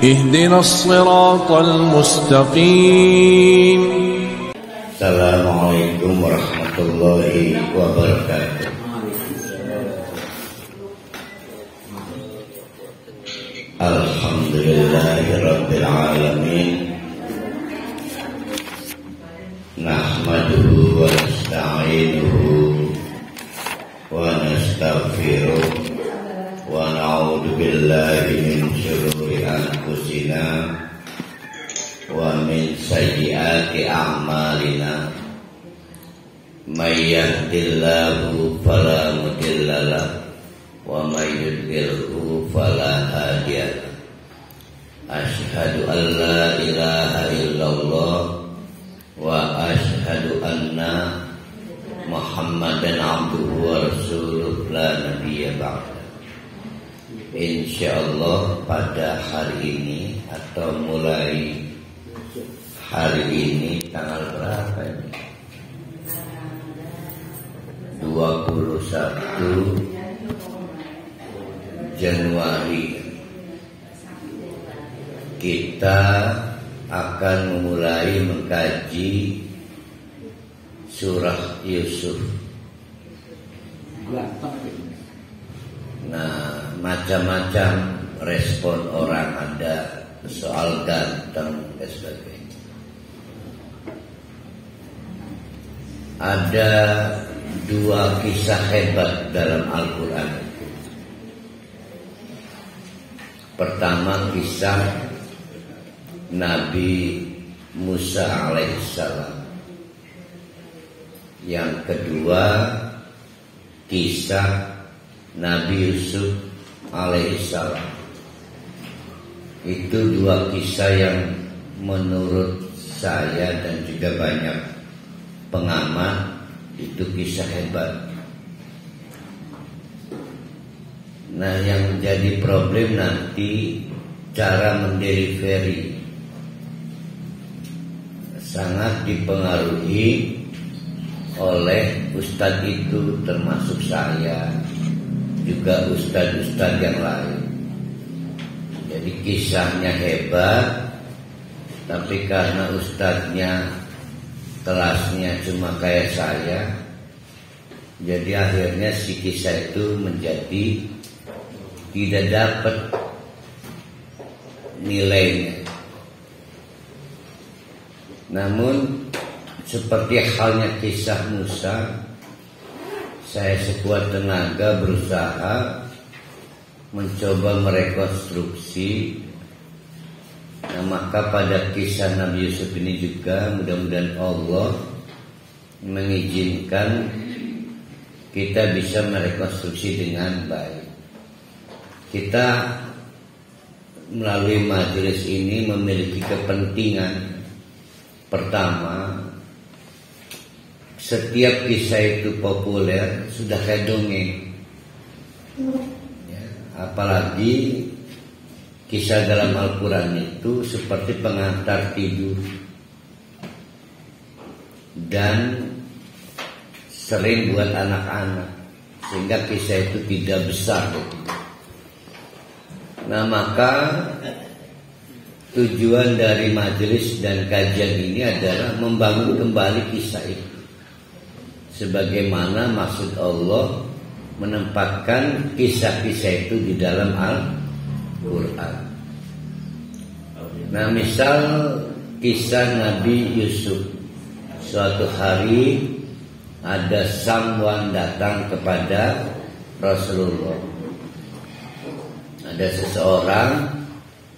اهدنا الصراط المستقيم. السلام عليكم ورحمة الله وبركاته. Alhamdulillahi Rabbil Alamin. Nahmaduhu wa nasta'inuhu wa nastaghfiruh wa na'udzu billahi min syururi anfusina wa min sayyiati a'malina. May yahdihillahu fala mudilla lahu wa may yudlilhu fala hadiya lahu. Asyhadu an la ilaha illallah wa asyhadu anna Muhammadan abduhu wa rasuluh la nabiyya ba'da. Insyaallah pada hari ini atau mulai hari ini tanggal berapa ini? 21 Januari kita akan memulai mengkaji surah Yusuf. Nah, macam-macam respon orang, ada soal ganteng dan sebagainya. Ada dua kisah hebat dalam Al-Quran. Pertama, kisah Nabi Musa alaihissalam. Yang kedua, kisah Nabi Yusuf alaihissalam. Itu dua kisah yang menurut saya dan juga banyak pengamat itu kisah hebat. Nah, yang menjadi problem nanti cara mendelivery. Sangat dipengaruhi oleh ustadz itu, termasuk saya, juga ustadz-ustadz yang lain. Jadi kisahnya hebat, tapi karena ustadznya kelasnya cuma kayak saya, jadi akhirnya si kisah itu menjadi tidak dapat nilainya. Namun seperti halnya kisah Musa, saya sekuat tenaga berusaha mencoba merekonstruksi. Nah, maka pada kisah Nabi Yusuf ini juga mudah-mudahan Allah mengizinkan kita bisa merekonstruksi dengan baik. Kita melalui majelis ini memiliki kepentingan. Pertama, setiap kisah itu populer sudah kayak dongeng ya, apalagi kisah dalam Al-Quran itu seperti pengantar tidur dan sering buat anak-anak, sehingga kisah itu tidak besar. Nah, maka tujuan dari majelis dan kajian ini adalah membangun kembali kisah itu, sebagaimana maksud Allah menempatkan kisah-kisah itu di dalam Al-Quran. Nah, misal kisah Nabi Yusuf. Suatu hari ada someone datang kepada Rasulullah. Ada seseorang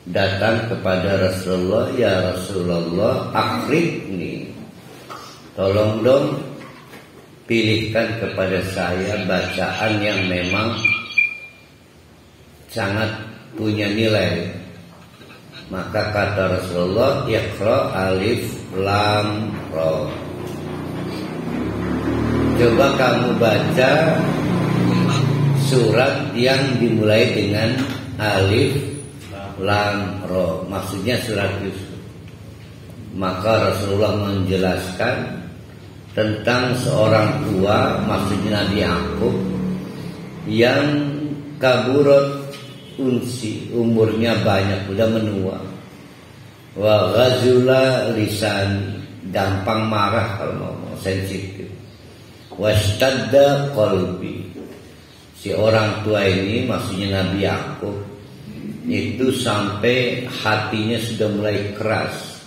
datang kepada Rasulullah, ya Rasulullah, akhirni, tolong dong pilihkan kepada saya bacaan yang memang sangat punya nilai. Maka kata Rasulullah, Iqra alif lam ra. Coba kamu baca surat yang dimulai dengan alif lam ra, maksudnya surat Yusuf. Maka Rasulullah menjelaskan tentang seorang tua, maksudnya Nabi Yakub, yang kaburat unsi, umurnya banyak, udah menua. Wa ghazula lisan, gampang marah kalau ngomong, sensitif. Washtadda qalbi, si orang tua ini maksudnya Nabi Yakub itu sampai hatinya sudah mulai keras.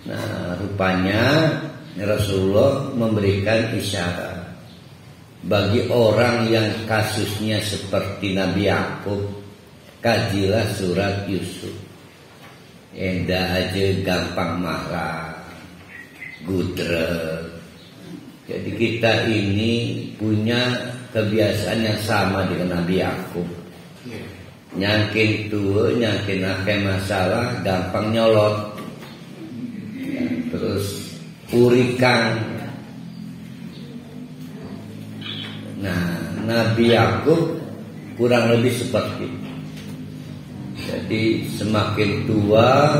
Nah, rupanya Rasulullah memberikan isyarat bagi orang yang kasusnya seperti Nabi Yakub, kajilah surat Yusuf. Endah aja gampang marah, gudreg. Jadi kita ini punya kebiasaan yang sama dengan Nabi Yakub. Nyangkin tua, nyangkin akeh masalah, gampang nyolot. Terus purikan. Nah, Nabi Yakub kurang lebih seperti itu. Jadi semakin tua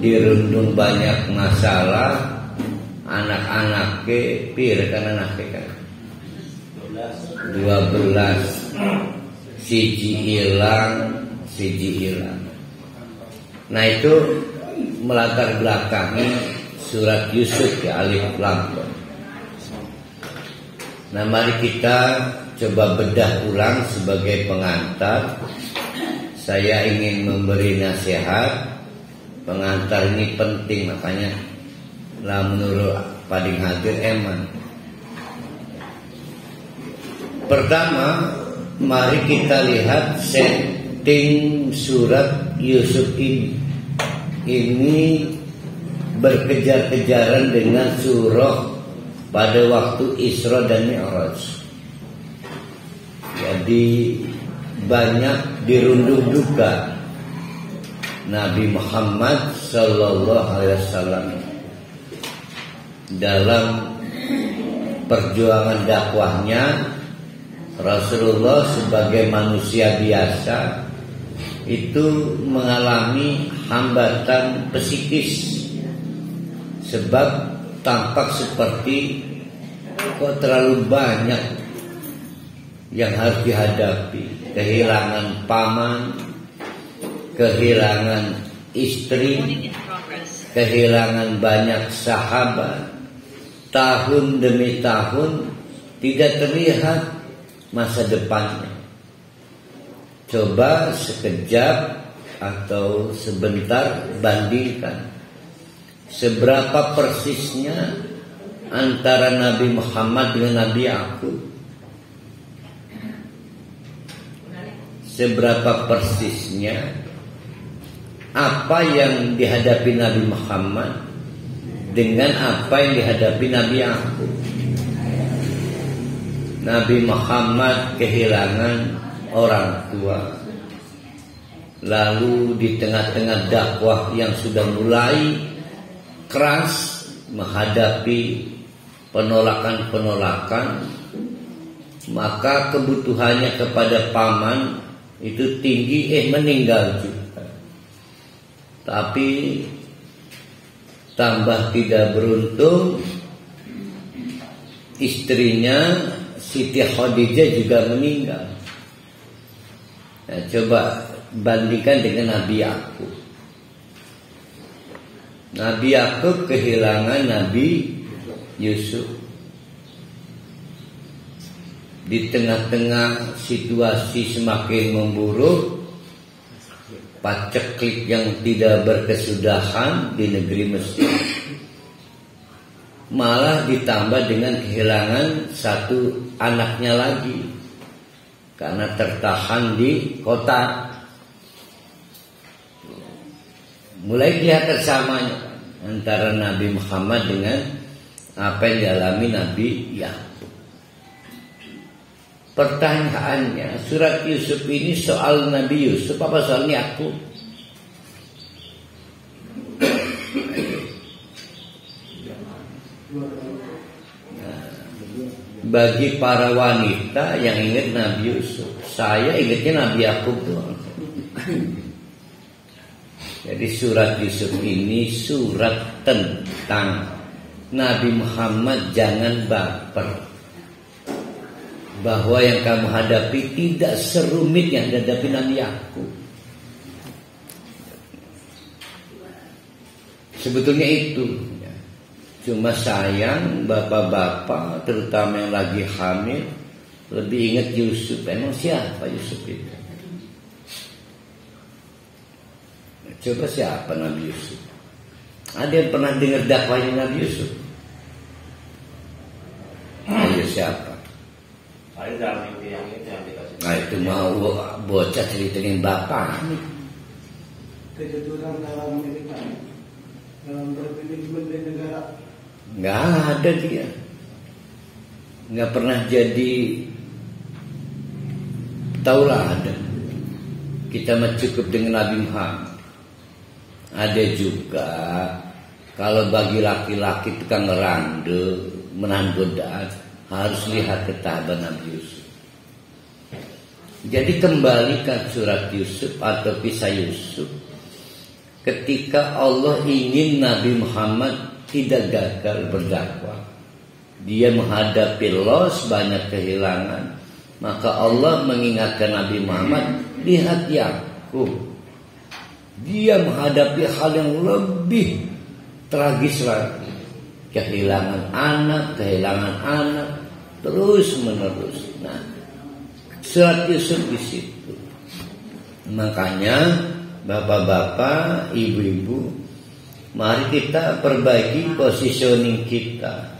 dirundung banyak masalah, anak-anaknya pir kan anaknya kan 12, siji hilang. Nah itu melatar belakangi surat Yusuf ya, alif lam. Nah mari kita coba bedah ulang sebagai pengantar. Saya ingin memberi nasihat. Pengantar ini penting, makanya lah menurut paling hadir eman. Pertama, mari kita lihat setting surat Yusuf ini. Ini berkejar-kejaran dengan surah pada waktu Isra dan Mi'raj. Jadi banyak dirundung duka Nabi Muhammad sallallahu alaihi wasallam dalam perjuangan dakwahnya. Rasulullah sebagai manusia biasa itu mengalami hambatan psikis, sebab tampak seperti kok terlalu banyak yang harus dihadapi. Kehilangan paman, kehilangan istri, kehilangan banyak sahabat. Tahun demi tahun tidak terlihat masa depannya. Coba sekejap atau sebentar bandingkan seberapa persisnya antara Nabi Muhammad dengan Nabi Yakub. Seberapa persisnya apa yang dihadapi Nabi Muhammad dengan apa yang dihadapi Nabi Yakub. Nabi Muhammad kehilangan orang tua, lalu di tengah-tengah dakwah yang sudah mulai keras menghadapi penolakan-penolakan, maka kebutuhannya kepada paman itu tinggi, meninggal juga. Tapi tambah tidak beruntung, istrinya Siti Khadijah juga meninggal. Nah, coba bandingkan dengan Nabi Yakub. Nabi Yakub kehilangan Nabi Yusuf. Di tengah-tengah situasi semakin memburuk, paceklik yang tidak berkesudahan di negeri Mesir, malah ditambah dengan kehilangan satu anaknya lagi karena tertahan di kota. Mulai kelihatan samanya antara Nabi Muhammad dengan apa yang dialami Nabi Yakub. Pertanyaannya, surat Yusuf ini soal Nabi Yusuf apa soal Yakub? Nah, bagi para wanita yang ingat Nabi Yusuf, saya ingatnya Nabi Yakub doang. Jadi surat Yusuf ini surat tentang Nabi Muhammad jangan baper, bahwa yang kamu hadapi tidak serumit yang dihadapi Nabi Yakub. Sebetulnya itu. Cuma sayang bapak-bapak terutama yang lagi hamil lebih ingat Yusuf. Emang siapa Yusuf itu? Coba siapa Nabi Yusuf? Ada yang pernah dengar dakwahnya Nabi Yusuf? Ayo siapa? Nah itu mau bocah ceritain bapak. Kejutan dalam Amerika, dalam berpemimpin di negara. Nggak ada dia. Nggak pernah jadi tauladan. Kita mah cukup dengan Nabi Muhammad. Ada juga kalau bagi laki-laki tukang ngerande, menahan godaan, harus lihat ketahanan Nabi Yusuf. Jadi kembalikan surat Yusuf atau kisah Yusuf. Ketika Allah ingin Nabi Muhammad tidak gagal berdakwah, dia menghadapi loss, banyak kehilangan, maka Allah mengingatkan Nabi Muhammad, lihat Yakub, dia menghadapi hal yang lebih tragis lagi, kehilangan anak terus menerus. Nah, surat Yusuf di situ. Makanya bapak-bapak, ibu-ibu, mari kita perbaiki positioning kita.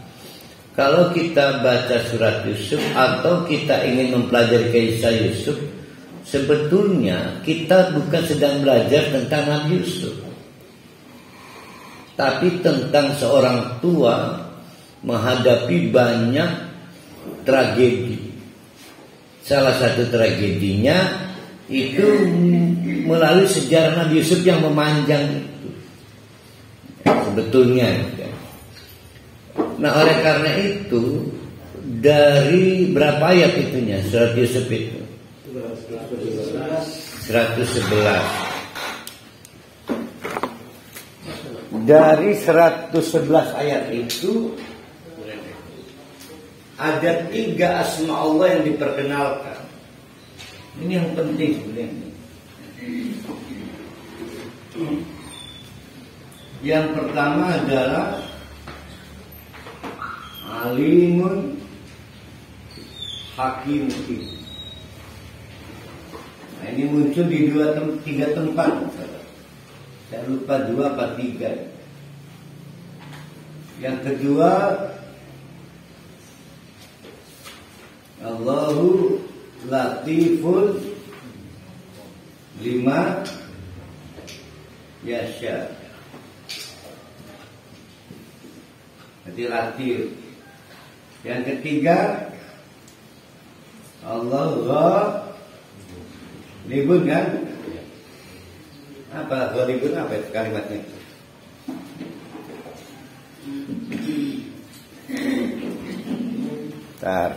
Kalau kita baca surat Yusuf atau kita ingin mempelajari kisah Yusuf, sebetulnya kita bukan sedang belajar tentang Nabi Yusuf, tapi tentang seorang tua menghadapi banyak tragedi. Salah satu tragedinya itu melalui sejarah Nabi Yusuf yang memanjang itu. Sebetulnya. Nah, oleh karena itu dari berapa ayat itunya surat Yusuf itu? 111. Dari 111 ayat itu ada 3 asma Allah yang diperkenalkan. Ini yang penting sebenarnya. Yang pertama adalah Alimun Hakim. Nah, ini muncul di 3 tempat. Saya lupa 2 apa 3. Yang kedua, Allahu Latiful lima yasha. Jadi latif. Yang ketiga, Allah ghalibun kan? Apa ghalibun, apa itu kalimatnya? Bentar.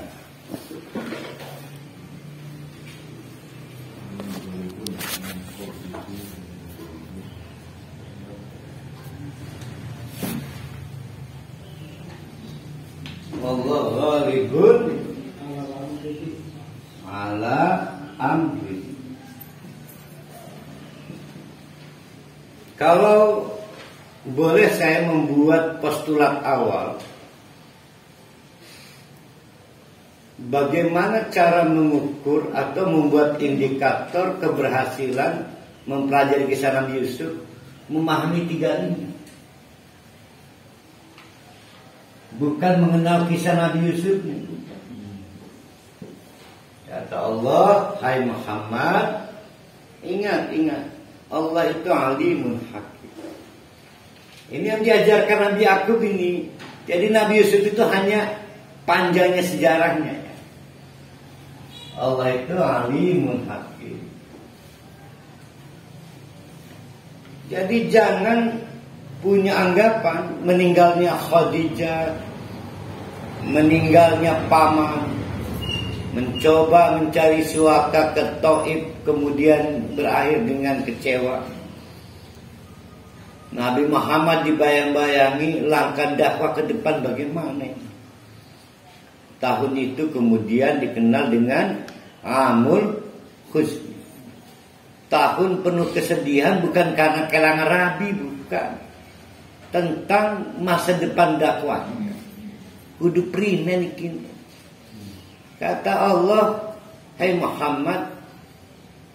Allah ghalibun ala amri. Kalau boleh saya membuat postulat awal, bagaimana cara mengukur atau membuat indikator keberhasilan mempelajari kisah Nabi Yusuf, memahami 3 ini. Bukan mengenal kisah Nabi Yusuf. Kata Allah, hai Muhammad, ingat, Allah itu alimun hakim. Ini yang diajarkan Nabi Yakub ini. Jadi Nabi Yusuf itu hanya panjangnya sejarahnya. Allah itu alimun hakim. Jadi jangan punya anggapan meninggalnya Khadijah, meninggalnya paman, mencoba mencari suaka ke Taif, kemudian berakhir dengan kecewa. Nabi Muhammad dibayang-bayangi langkah dakwah ke depan bagaimana. tahun itu kemudian dikenal dengan Amul Husn. Tahun penuh kesedihan bukan karena kehilangan Rabi, bukan. Tentang masa depan dakwahnya. Kudu prinen iki. Kata Allah, hai Muhammad,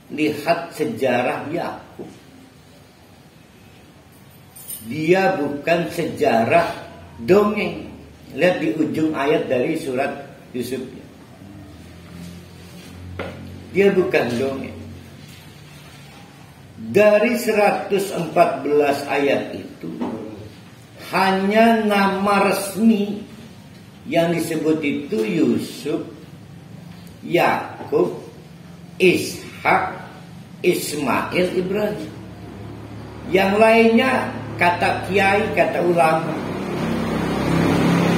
lihat sejarah Yakub. Dia bukan sejarah dongeng. Lihat di ujung ayat dari surat Yusuf. Dia bukan dongeng. Dari 114 ayat itu hanya nama resmi yang disebut itu Yusuf, Yakub, Ishak, Ismail, Ibrahim. Yang lainnya kata kiai, kata ulama.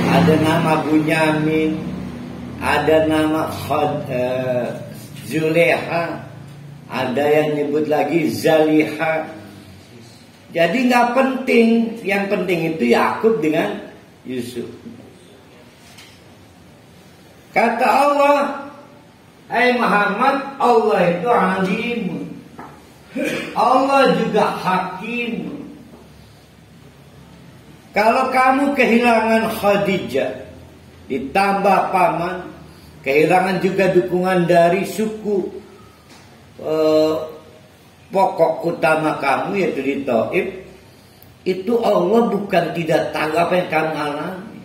Ada nama Bunyamin, ada nama Zuleha, ada yang nyebut lagi Zaliha. Jadi nggak penting, yang penting itu Yakub dengan Yusuf. Kata Allah, hai Muhammad, Allah itu alimun. Allah juga hakim. Kalau kamu kehilangan Khadijah, ditambah paman, kehilangan juga dukungan dari suku pokok utama kamu yaitu di Taif, itu Allah bukan tidak tahu apa yang kamu alami.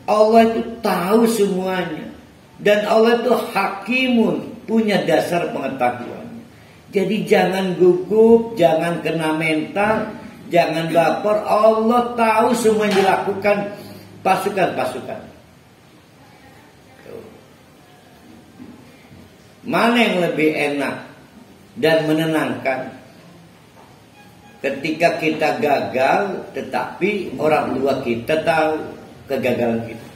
Allah itu tahu semuanya. Dan Allah itu hakimun, punya dasar pengetahuan. Jadi jangan gugup, jangan kena mental, jangan baper. Allah tahu semua yang dilakukan pasukan-pasukan. Mana yang lebih enak dan menenangkan? Ketika kita gagal, tetapi orang tua kita tahu kegagalan kita.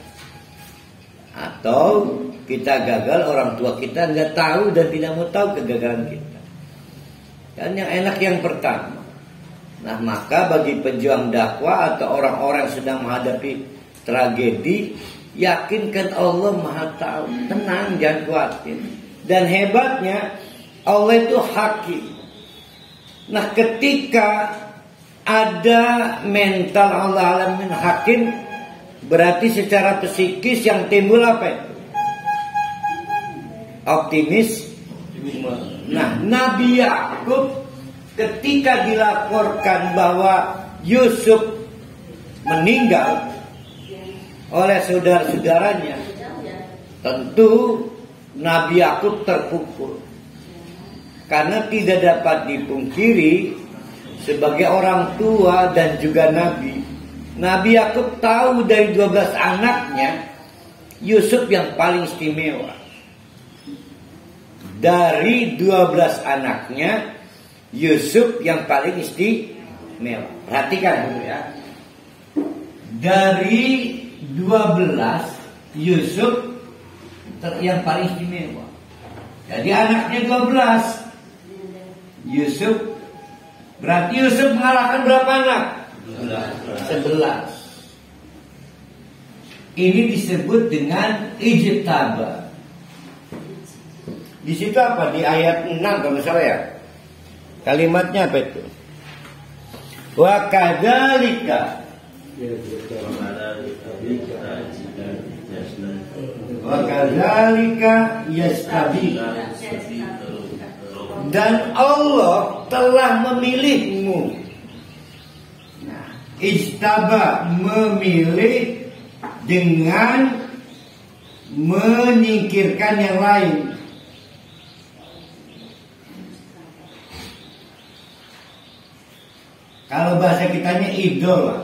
Atau kita gagal, orang tua kita nggak tahu dan tidak mau tahu kegagalan kita. Dan yang enak yang pertama. Nah, maka bagi pejuang dakwah atau orang-orang yang sedang menghadapi tragedi, yakinkan Allah Maha tahu. Tenang, jangan khawatir. Dan hebatnya Allah itu hakim. Nah, ketika ada mental Allah alamin hakim, berarti secara psikis yang timbul apa itu? Optimis. Nah, Nabi Yakub ketika dilaporkan bahwa Yusuf meninggal oleh saudara-saudaranya, tentu Nabi Yakub terpukul. Karena tidak dapat dipungkiri sebagai orang tua dan juga Nabi, Nabi Yakub tahu dari 12 anaknya Yusuf yang paling istimewa. Dari 12 anaknya Yusuf yang paling istimewa. Perhatikan dulu ya. Dari 12 Yusuf yang paling istimewa. Jadi anaknya 12. Yusuf, berarti Yusuf mengalahkan berapa anak? 11. Ini disebut dengan ijtaba. Di situ apa? Di ayat 6 kalau salah ya. Kalimatnya apa itu? Wa kadzalika yastabi. Dan Allah telah memilihmu. Nah, istaba, memilih dengan menyingkirkan yang lain. Kalau bahasa kitanya idol,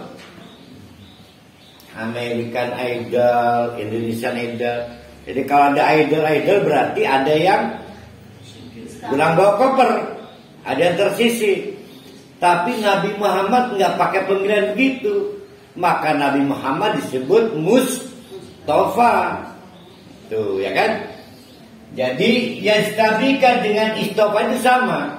American Idol, Indonesian Idol. Jadi kalau ada idol berarti ada yang pulang bawa koper, ada yang tersisih. Tapi Nabi Muhammad nggak pakai pemilihan begitu. Maka Nabi Muhammad disebut Mustafa. Tuh ya kan? Jadi yastabika dengan istofa itu sama.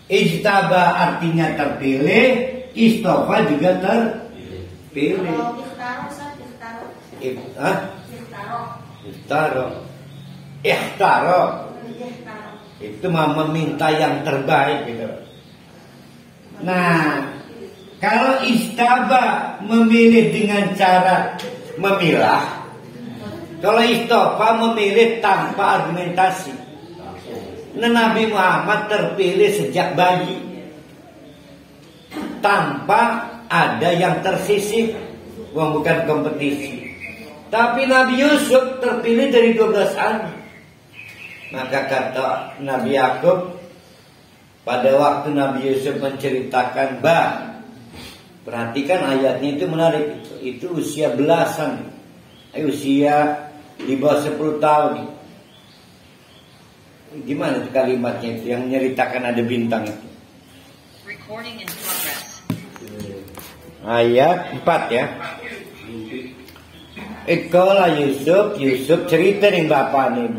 Ijtaba artinya terpilih, istofa juga terpilih. Kalau iftara, Hah? Ikhtaro. Itu mama minta yang terbaik gitu. Nah, kalau istaba memilih dengan cara memilah, kalau istofa memilih tanpa argumentasi. Nah, Nabi Muhammad terpilih sejak bayi, tanpa ada yang tersisih, bukan kompetisi. Tapi Nabi Yusuf terpilih dari 12 anak. Maka kata Nabi Yakub, pada waktu Nabi Yusuf menceritakan, perhatikan ayatnya itu menarik. Itu usia belasan, usia di bawah 10 tahun. Gimana itu kalimatnya itu yang menceritakan ada bintang itu? Recording in progress. Ayat 4 ya. Ikola Yusuf cerita nih bapak nih,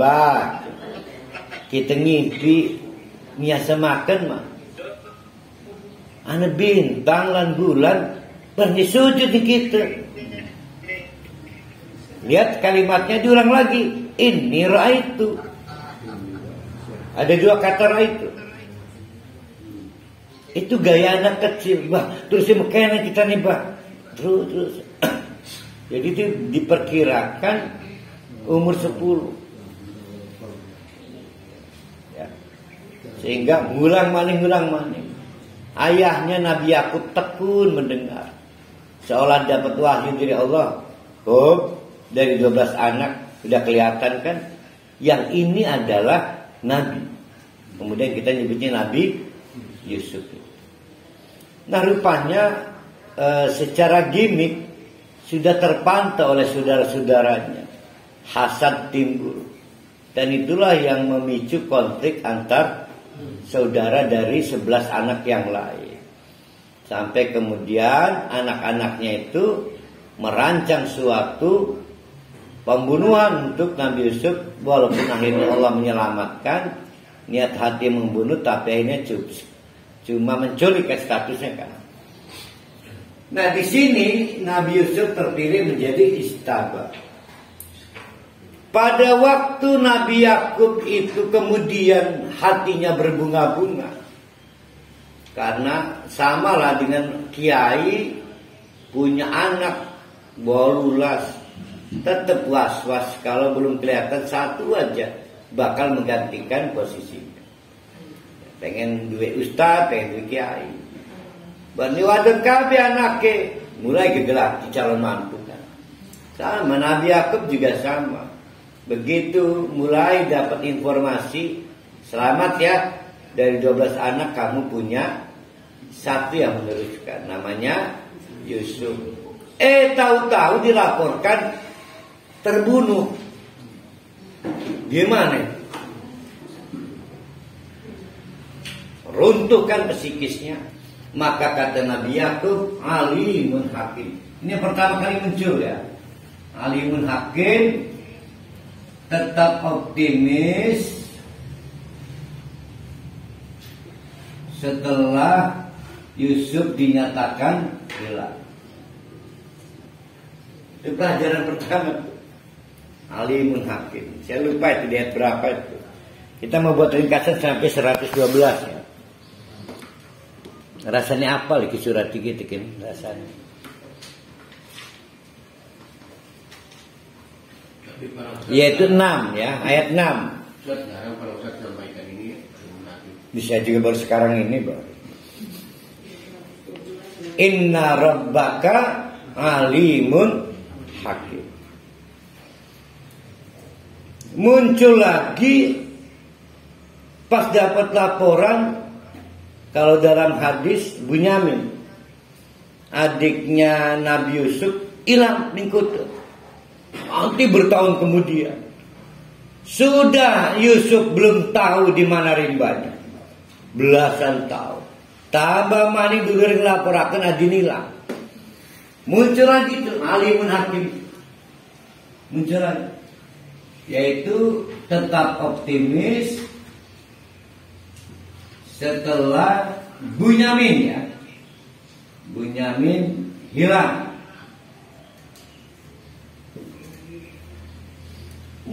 kita ngimpi biasa makan mah. Ana bintang lan bulan pernah sujud di kita. Lihat kalimatnya diulang lagi. Inni ra'aitu. Ada 2 kata ra'aitu. Itu gaya anak kecil, terus makanya kita nih, terus. Jadi itu diperkirakan umur 10. Ya. Sehingga ngulang maning. Ayahnya Nabi Yakub tekun mendengar. Seolah dapat wahyu dari Allah. Dari 12 anak sudah kelihatan kan, yang ini adalah Nabi. Kemudian kita nyebutnya Nabi Yusuf. Nah, rupanya secara gimmick sudah terpantau oleh saudara-saudaranya. Hasad timbul. Dan itulah yang memicu konflik antar saudara dari 11 anak yang lain. Sampai kemudian anak-anaknya itu merancang suatu pembunuhan untuk Nabi Yusuf. Walaupun akhirnya Allah menyelamatkan, niat hati membunuh, tapi akhirnya cuma menculik statusnya kan. Nah, di sini Nabi Yusuf terpilih menjadi istaba. Pada waktu Nabi Yakub itu kemudian hatinya berbunga-bunga, karena samalah dengan kiai punya anak bolulas, tetap was-was kalau belum kelihatan satu aja bakal menggantikan posisinya. Pengen duit ustaz, pengen duit kiai. Bani wadon kabeh anake mulai gegelak di calon mantu kan. Sama Nabi Yakub juga sama. Begitu mulai dapat informasi, selamat ya, dari 12 anak kamu punya satu yang meneruskan, namanya Yusuf. Tahu-tahu dilaporkan terbunuh. Gimana? Runtuhkan psikisnya. Maka kata Nabi Yakub, alimun hakim. Ini yang pertama kali muncul ya. Alimun hakim, tetap optimis setelah Yusuf dinyatakan hilang. Itu pelajaran pertama. Alimun hakim. Saya lupa itu di ayat berapa itu. Kita mau buat ringkasan sampai 112 ya. Rasanya apa lagi surat dikit kan rasanya. Yaitu 6 ya, ayat 6. Bisa juga baru sekarang ini, Bang. Inna rabbaka alimun hakim. Muncul lagi pas dapat laporan. Kalau dalam hadis Bunyamin, adiknya Nabi Yusuf, hilang mingkutu. Nanti bertahun kemudian, sudah Yusuf belum tahu di mana rimbanya. Belasan tahun. Tambah mani dulu ngelaporakan adin hilang. Muncul lagi itu alimun hakim. Muncul lagi. Yaitu tetap optimis setelah Bunyamin ya. Bunyamin hilang.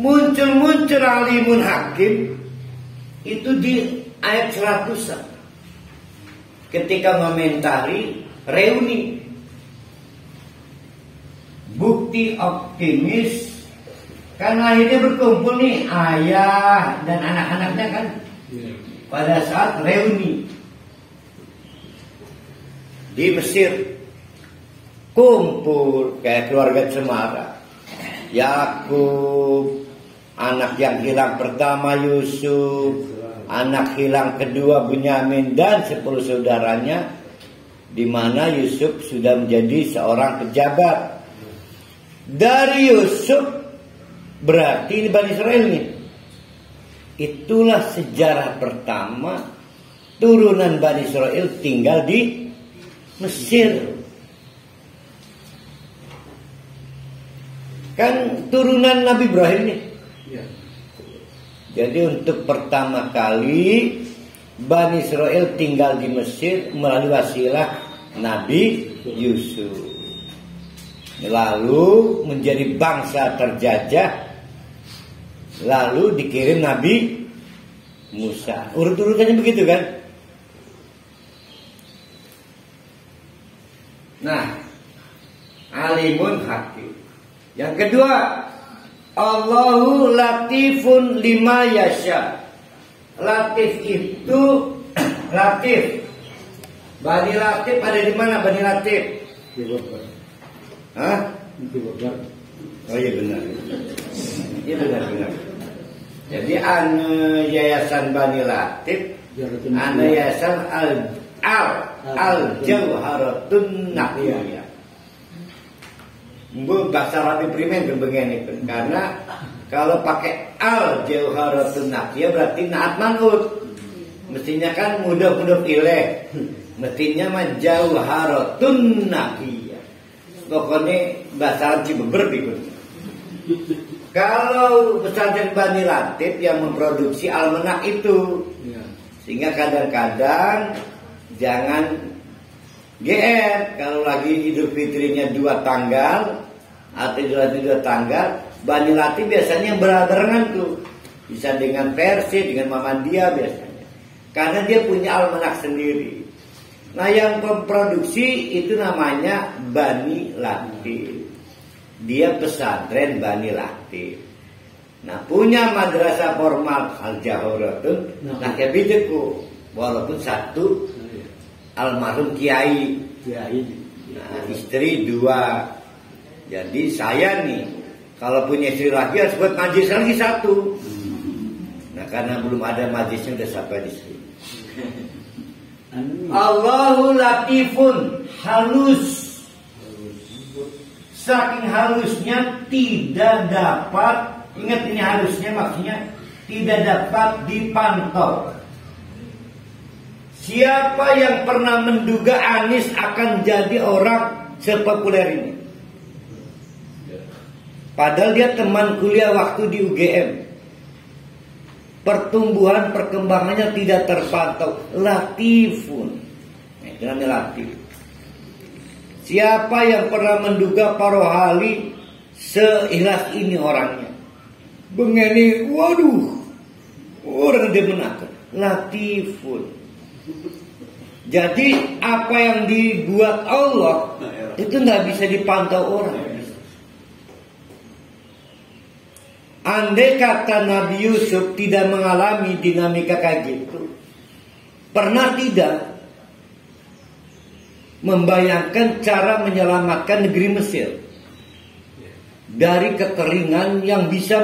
muncul alimun hakim itu di ayat 100 ketika komentari reuni bukti optimis karena akhirnya berkumpul nih ayah dan anak-anaknya kan pada saat reuni di Mesir, kumpul kayak keluarga Cemara, Yakub, anak yang hilang pertama Yusuf, anak hilang kedua Bunyamin, dan 10 saudaranya, di mana Yusuf sudah menjadi seorang pejabat. Dari Yusuf berarti di Bani Israel nih. Itulah sejarah pertama turunan Bani Israel tinggal di Mesir. Kan turunan Nabi Ibrahim nih. Jadi untuk pertama kali Bani Israel tinggal di Mesir melalui wasilah Nabi Yusuf. Lalu menjadi bangsa terjajah. Lalu dikirim Nabi Musa. Urut-urutannya begitu kan? Nah, alimun hakim. Yang kedua, Allahu latifun lima yasha. Latif itu latif. Bani Latif ada di mana Bani Latif? Di Bogor. Hah? Di Bogor. Oh iya benar. Iya benar. Jadi anu yayasan Bani Latif, anu yayasan Al-Jawharatun Naqiyah. Bu bahasa Arab primen begini karena kalau pakai Al-Jawharatun Naqiyah berarti naat manut. Mestinya kan mudhof ilaih. Mestinya mah Jawharatun Naqiyah. Pokoknya bahasa Arab Cibeber gitu. Kalau pesantren Bani Latif yang memproduksi almanak itu, sehingga kadang-kadang jangan GR kalau lagi Idul Fitrinya 2 tanggal atau Idul Adha 2 tanggal, Bani Latif biasanya berbarengan tuh, bisa dengan Persi, dengan Muhammadiyah biasanya, karena dia punya almanak sendiri. Nah yang memproduksi itu namanya Bani Latif. Dia pesantren Bani Latif. Nah punya madrasah formal Al-Jawharatun Naqiyah bijeku, walaupun satu almarhum Kiai. Nah istri 2. Jadi saya nih kalau punya istri lagi harus buat majlis lagi 1. Nah karena belum ada majlisnya udah sampai di sini. Allahu latifun, halus. Saking halusnya tidak dapat, ingat ini halusnya maksudnya tidak dapat dipantau. Siapa yang pernah menduga Anies akan jadi orang sepopuler ini? Padahal dia teman kuliah waktu di UGM. Pertumbuhan perkembangannya tidak terpantau. Latifun. Itu namanya latif. Siapa yang pernah menduga Parohali seikhlas ini orangnya? Begini, waduh, orang dia menakut. Latifun. Jadi apa yang dibuat Allah itu nggak bisa dipantau orang. Andai kata Nabi Yusuf tidak mengalami dinamika kayak gitu, pernah tidak membayangkan cara menyelamatkan negeri Mesir dari kekeringan yang bisa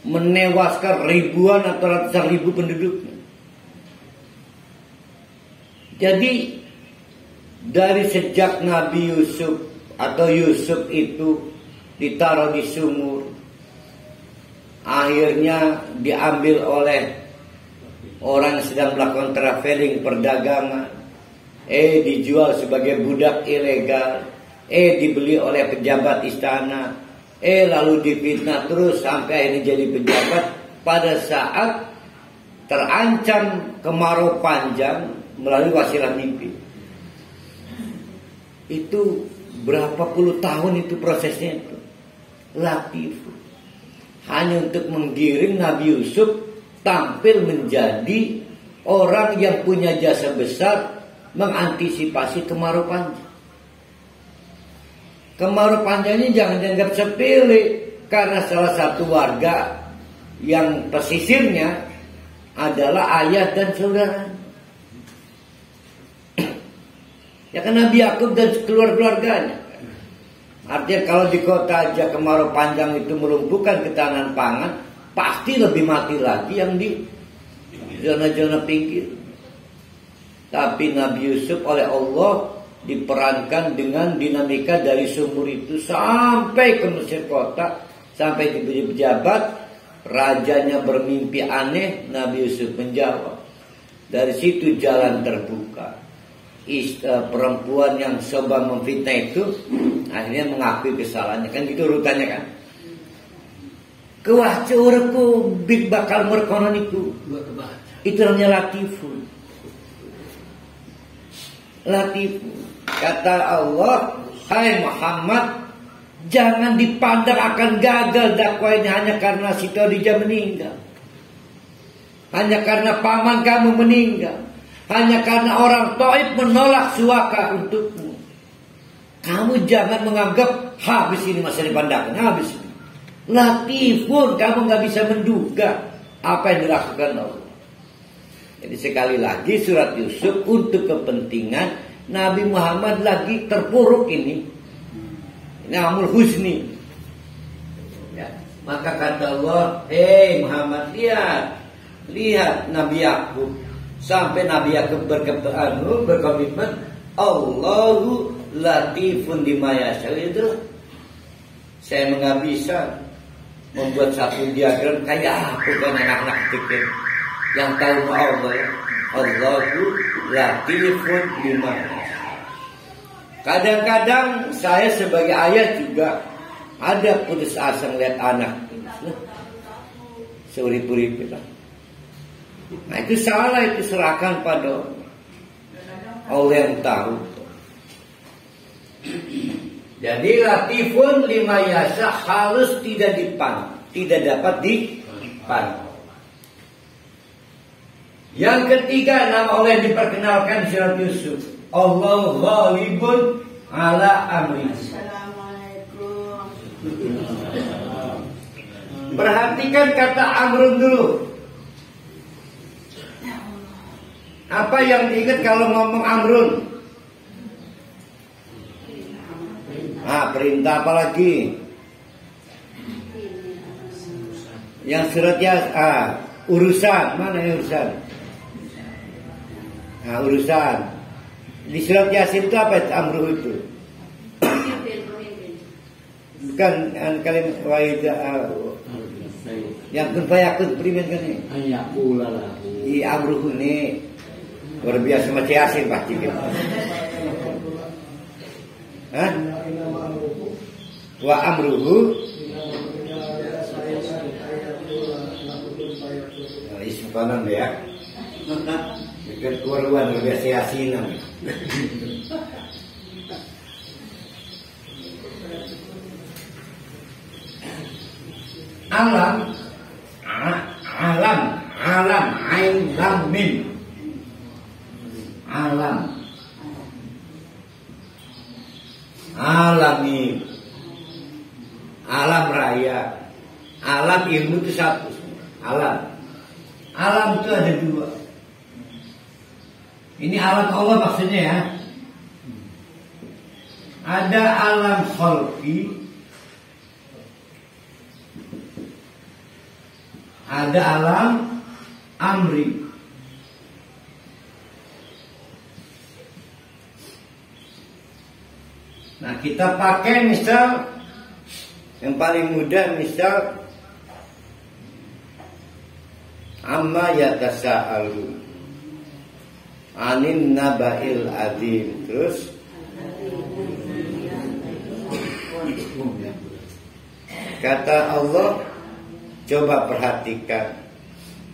menewaskan ribuan atau ratusan ribu penduduknya. Jadi dari sejak Nabi Yusuf atau Yusuf itu ditaruh di sumur, akhirnya diambil oleh orang yang sedang melakukan traveling perdagangan, dijual sebagai budak ilegal, dibeli oleh pejabat istana, lalu difitnah terus sampai akhirnya jadi pejabat pada saat terancam kemarau panjang melalui wasilah mimpi. Itu berapa puluh tahun itu prosesnya itu. Latif. hanya untuk menggiring Nabi Yusuf tampil menjadi orang yang punya jasa besar mengantisipasi kemarau panjang. Kemarau panjang ini jangan dianggap sepele, karena salah satu warga yang pesisirnya adalah ayah dan saudara. Ya kan Nabi Yakub dan keluarganya. Artinya kalau di kota aja kemarau panjang itu melumpuhkan ketahanan pangan, pasti lebih mati lagi yang di zona-zona pinggir. Tapi Nabi Yusuf oleh Allah diperankan dengan dinamika dari sumur itu sampai ke Mesir kota, sampai diberi pejabat, rajanya bermimpi aneh, Nabi Yusuf menjawab. Dari situ jalan terbuka. Perempuan yang coba memfitnah itu akhirnya mengakui kesalahannya, kan gitu urutannya kan. Kewah curku big bakal merkononiku. Itu namanya latifun. Latifun. Kata Allah, hai Muhammad, jangan dipandang akan gagal dakwahnya hanya karena si Khadijah meninggal, hanya karena paman kamu meninggal, hanya karena orang Taif menolak suaka untukmu. Kamu jangan menganggap habis ini masa dipandangkan, habis ini. Latifun, kamu nggak bisa menduga apa yang dilakukan Allah. Jadi sekali lagi surat Yusuf untuk kepentingan Nabi Muhammad lagi terpuruk ini. Ini amul husni. Ya. Maka kata Allah, hei Muhammad, lihat Nabi Yakub. Sampai Nabi Yakub berkomitmen, Allahu latifun bima yasha. Itu saya nggak bisa membuat satu diagram kayak aku kan anak-anak kecil yang tahu Allah. Allahu latifun bima yasha. Kadang-kadang saya sebagai ayah juga ada putus asa ngeliat anak seurip-urip lah. Nah itu salah, itu serahkan pada Allah yang tahu. Jadi latifun lima yasa harus tidak dapat dipantau. Yang ketiga, nama Allah yang diperkenalkan di surat Yusuf, Allah ghalibun ala amri. Perhatikan kata amrun dulu. Apa yang diingat kalau ngomong amrun? Perintah apa lagi? Yang suratnya urusan. Mana yang urusan? Urusan. Di surat Yasin itu apa amruh itu? Bukan kalimat wa'idha yang kun fayakun primen kan ini? Amruh ini luar biasa macam Yasin pasti kan? Wa amruhu isim kanan ya. Bikin keluaran luar biasa Yasinan. Alam ain lam mim. Alami, alam raya, alam ilmu itu satu. Alam itu ada dua. Ini alam Allah maksudnya ya. Ada alam khalqi, ada alam amri. Nah kita pakai misal yang paling mudah, misal amma yatasa'alu anin naba'il adzim. Terus kata Allah, coba perhatikan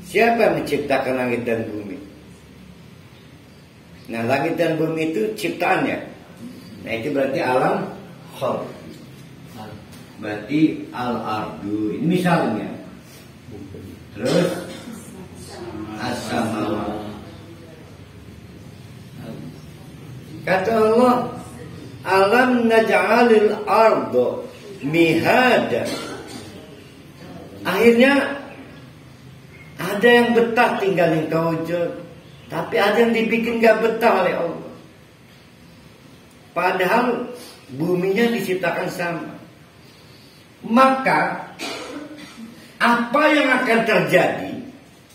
siapa yang menciptakan langit dan bumi. Nah langit dan bumi itu ciptaannya. Nah itu berarti alam khalq. Berarti al-ardu. Ini misalnya Terus as-samawat. Kata Allah, alam naj'alil arda mihada. Akhirnya ada yang betah tinggal di kawajan, tapi ada yang dibikin gak betah oleh Allah. Padahal buminya diciptakan sama. Maka apa yang akan terjadi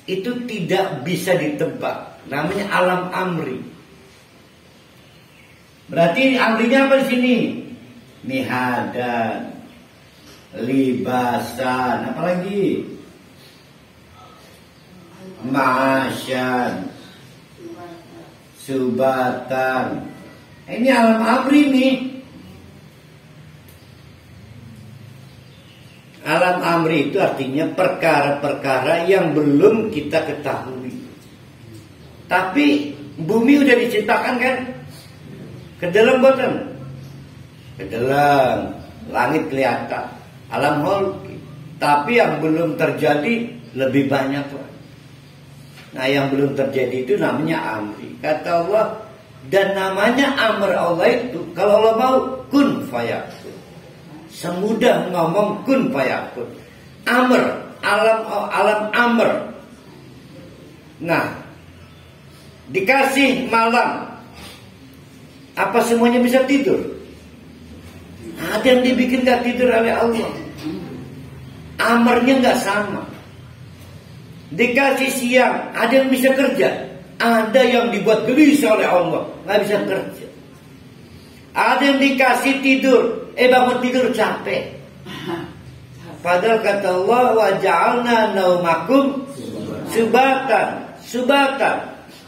itu tidak bisa ditebak. Namanya alam amri. Berarti amrinya apa di sini? Mihadan, libasan, apalagi ma'asyan, subatan. Ini alam amri nih. Alam amri itu artinya perkara-perkara yang belum kita ketahui. Tapi bumi udah diciptakan kan? Ke dalam boten? Ke dalam. Langit kelihatan. Alam holki. Tapi yang belum terjadi lebih banyak. Nah yang belum terjadi itu namanya amri. Kata Allah, dan namanya amr Allah itu, kalau Allah mau, kun fayakun. Semudah ngomong kun fayakun. Amr, alam amr. Nah, dikasih malam, apa semuanya bisa tidur? Ada yang dibikin gak tidur oleh Allah. Amrnya gak sama. Dikasih siang, ada yang bisa kerja. Ada yang dibuat gelisah oleh Allah, gak bisa kerja. Ada yang dikasih tidur, bangun tidur capek. Padahal kata Allah, wa ja'alna naumakum subatan,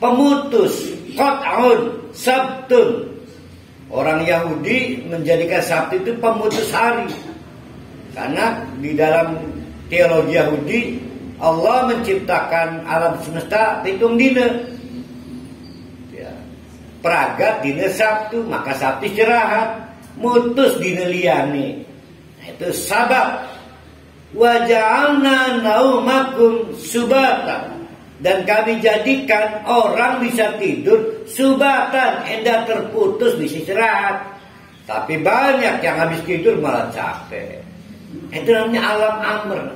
pemutus, qat'un, sabtun. Orang Yahudi menjadikan Sabtu itu pemutus hari. Karena di dalam teologi Yahudi, Allah menciptakan alam semesta hitung dina. Ya. Pragat dina Sabtu, maka Sabtu istirahat. Mutus dina liyane. Itu Sabat. Wa ja'alna naumakum subatan. Dan kami jadikan orang bisa tidur subatan, endah terputus bisa istirahat. Tapi banyak yang habis tidur malah capek. Itu namanya alam amr.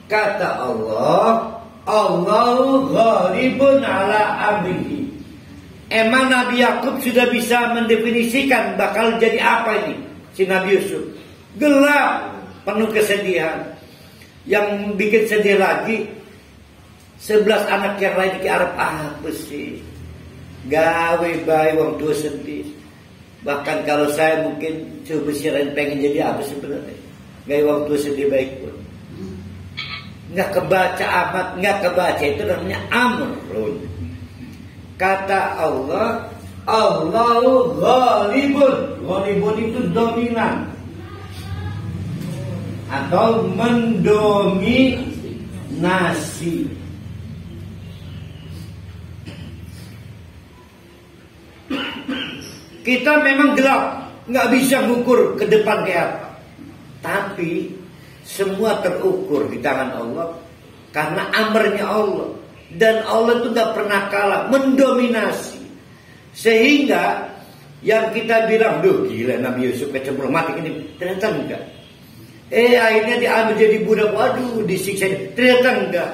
Kata Allah, Allahu ghalibun ala amrihi. Emang Nabi Yakub sudah bisa mendefinisikan bakal jadi apa ini si Nabi Yusuf? Gelap, penuh kesedihan. Yang bikin sedih lagi, 11 anak yang lain ke Arab apa sih? Gawe bayi wong tua sedih. Bahkan kalau saya mungkin coba siaran pengen jadi apa sebenarnya? Gawe wong tua sedih baik pun. Nggak kebaca amat, nggak kebaca itu namanya amrun. Kata Allah, Allahu ghalibun. Ghalibun itu dominan atau mendominasi. Kita memang gelap, nggak bisa mengukur ke depan kayak apa. Tapi semua terukur di tangan Allah karena amrnya Allah. Dan Allah itu nggak pernah kalah, mendominasi. Sehingga yang kita bilang, duh gila Nabi Yusuf kecemplung mati ini, ternyata enggak. Akhirnya diambil jadi budak, waduh disiksa, ternyata enggak.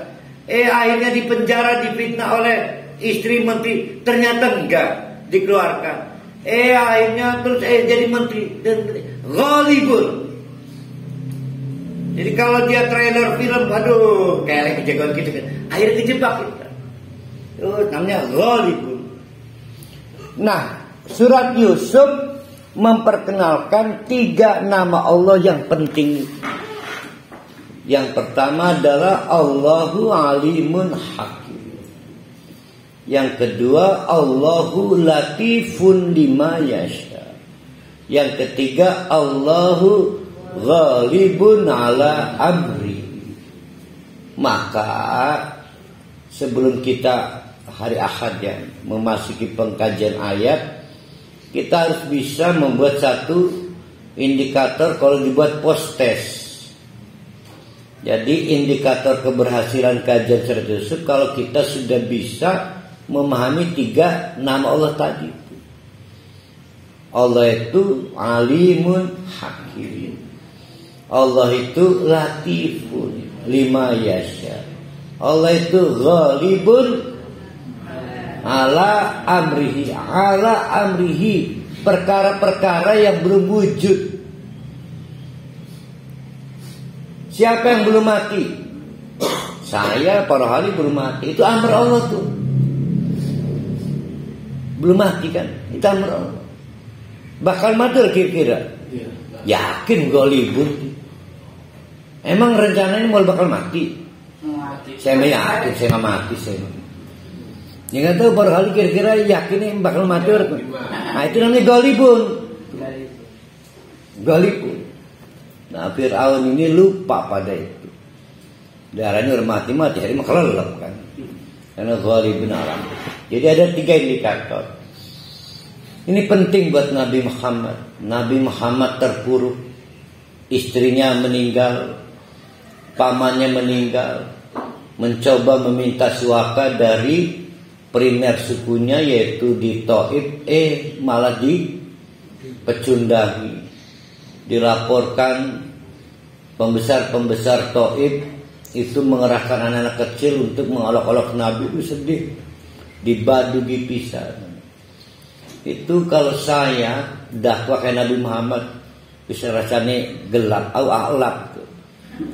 Akhirnya dipenjara, difitnah oleh istri menteri, ternyata enggak, dikeluarkan. Akhirnya terus jadi menteri dan ghalibun. Jadi kalau dia trailer film, aduh kayak lagi kejagoan gitu kan. Akhirnya kejebak kita. Namanya ghalibun. Nah, surat Yusuf memperkenalkan 3 nama Allah yang penting. Yang pertama adalah Allahu alimun hakim. Yang kedua, Allahu latifun lima yasha. Yang ketiga, Allahu ghalibun ala amri. Maka sebelum kita hari Ahad ya memasuki pengkajian ayat, kita harus bisa membuat satu indikator kalau dibuat post test. Jadi indikator keberhasilan kajian Surat Yusuf kalau kita sudah bisa memahami 3 nama Allah tadi. Allah itu alimun hakim. Allah itu latifun lima yasha. Allah itu ghalibun ala amrihi, perkara-perkara yang belum wujud. Siapa yang belum mati? Saya, para ahli belum mati. Itu amr Allah tuh. Belum mati kan? Itu amr Allah. Bakal mati kira-kira? Yakin ghalibun. Emang rencananya mau bakal mati? Saya yakin, saya nggak mati saya. Ya nggak tahu para ahli kira-kira yakin bakal mati orang. Nah itu namanya ghalibun. Ghalibun. Nah Fir'aun ini lupa pada itu. Darahnya udah mati hari kelelep kan. Karena ghalibun alam. Jadi ada 3 indikator. Ini penting buat Nabi Muhammad. Nabi Muhammad terpuruk. Istrinya meninggal. Pamannya meninggal. Mencoba meminta suaka dari primer sukunya yaitu di Taif. Malah dipecundangi. Dilaporkan pembesar-pembesar Taif itu mengerahkan anak-anak kecil untuk mengolok-olok Nabi. Itu sedih, dibadu dipisah. Itu kalau saya dakwah kayak Nabi Muhammad bisa rasanya gelap au a'lab.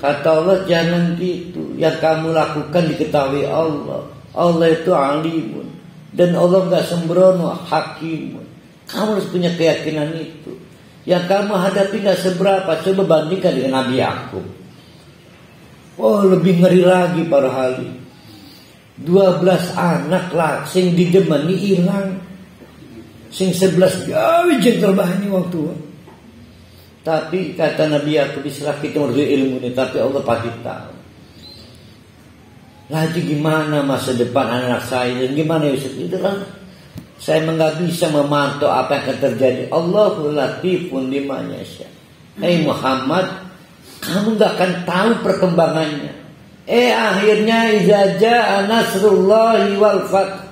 Kata Allah jangan gitu. Yang kamu lakukan diketahui Allah. Allah itu alimun dan Allah gak sembrono, hakimun. Kamu harus punya keyakinan itu. Yang kamu hadapi gak seberapa. Coba bandingkan dengan Nabi Yakub. Oh lebih ngeri lagi para ahli. 12 anak lah sing didemani hilang. Sing 11 gawe terbahani waktu. Tapi kata Nabi Yakub istilah kita menurut ilmu ini. Tapi Allah pasti tahu. Lagi gimana masa depan anak saya. Dan gimana Yusuf itu kan. Saya nggak bisa memantau apa yang akan terjadi. Allahu latifun lima yasha. Muhammad, kamu nggak akan tahu perkembangannya. Akhirnya iza jaa nasrullahi wal fath.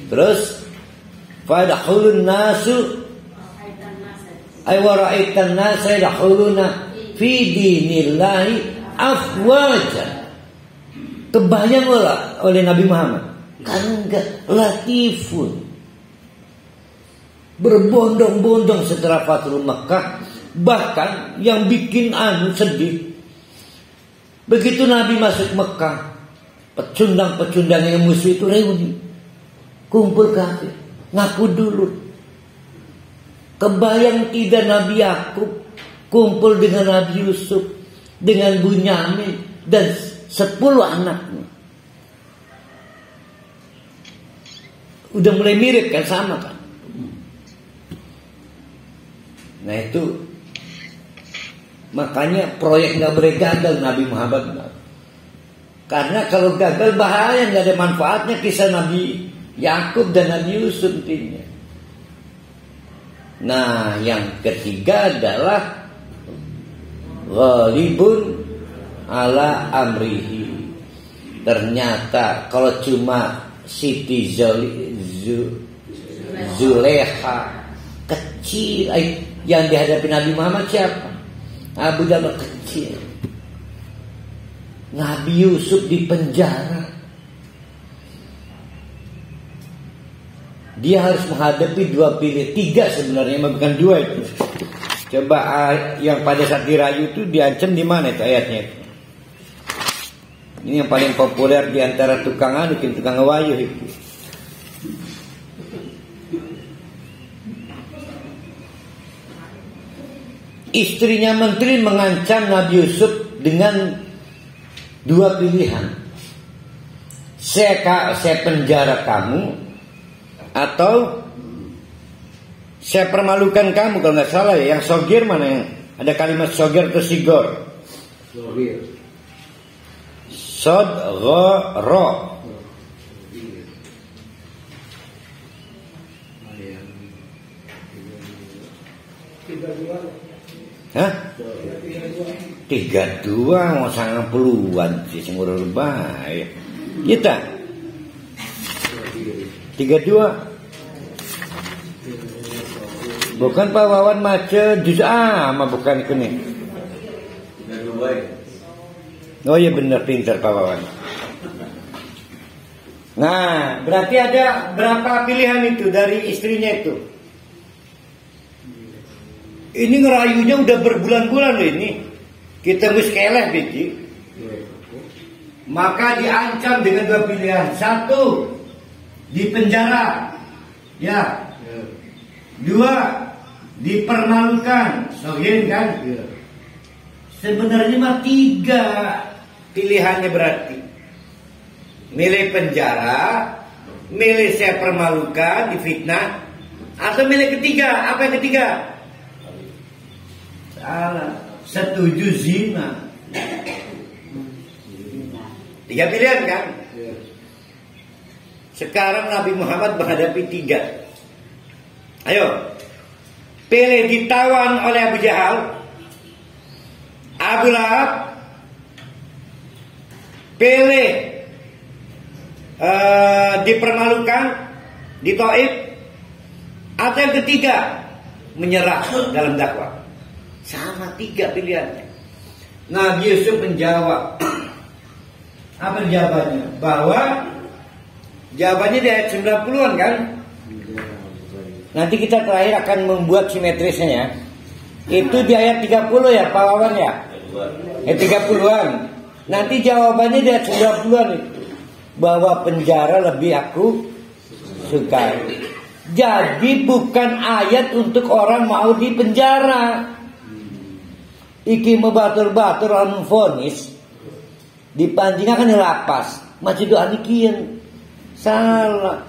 Terus fadkhulun nasu ay wa ra'aitan nasa yadkhuluna fi dinillahi afwaja. Kebayang oleh Nabi Muhammad. Kan enggak latifun. Berbondong-bondong setelah Fathul Makkah. Bahkan yang bikin sedih. Begitu Nabi masuk Mekah, pecundang-pecundang yang musuh itu reuni. Kumpul kafir, ngaku dulu. Kebayang tidak Nabi Yakub kumpul dengan Nabi Yusuf, dengan Bunyamin dan 10 anaknya. Udah mulai mirip kan, sama kan. Nah itu makanya proyek gak boleh gagal Nabi Muhammad. Karena kalau gagal bahaya, gak ada manfaatnya kisah Nabi Yakub dan Nabi Yusuf intinya. Nah yang ketiga adalah ghalibun ala amrihi. Ternyata kalau cuma Siti Zulekha kecil yang dihadapi Nabi Muhammad siapa? Abu Jahal kecil. Nabi Yusuf di penjara. Dia harus menghadapi 2 pilih, 3 sebenarnya, bukan 2 itu. Coba yang pada saat dirayu itu diancam di mana itu ayatnya? Ini yang paling populer di antara tukang ngewayuh itu. Istrinya menteri mengancam Nabi Yusuf dengan 2 pilihan. Saya penjara kamu, atau saya permalukan kamu. Kalau nggak salah ya, yang sogir mana yang ada kalimat sogir atau sigor? Sogir. Sodgoro. Hah? 32 mau 90-an sih sing ora bae. Kita 32. Bukan Pak Wawan maca juz amma bukan kene. Oh iya benar, pintar Pak Wawan. Nah, berarti ada berapa pilihan itu dari istrinya itu? Ini ngerayunya udah berbulan-bulan loh ini. Kita wis keleh biji. Maka diancam dengan dua pilihan. Satu, dipenjara. Ya. Dua, dipermalukan. Sogen kan? Sebenarnya mah 3 pilihannya berarti. Milih penjara, milih saya permalukan, difitnah, atau milih ketiga. Apa yang ketiga? Salah. Setuju zina. 3 pilihan kan? Sekarang Nabi Muhammad menghadapi 3. Ayo, pilih ditawan oleh Abu Jahal, Abu Lahab, pilih dipermalukan di Taif, atau yang ketiga menyerah dalam dakwah. Sama 3 pilihannya. Nabi Yusuf menjawab. Apa jawabannya? Bahwa jawabannya di ayat 90-an kan? Nanti kita terakhir akan membuat simetrisnya ya. Itu di ayat 30 ya Pak Wawan ya? Ayat 30-an. Nanti jawabannya di ayat 90-an itu. Bahwa penjara lebih aku sukai. Jadi bukan ayat untuk orang mau di penjara. Iki mebatur-batur anu vonis dipanjingan di lapas. Masih doa nikian. Salah.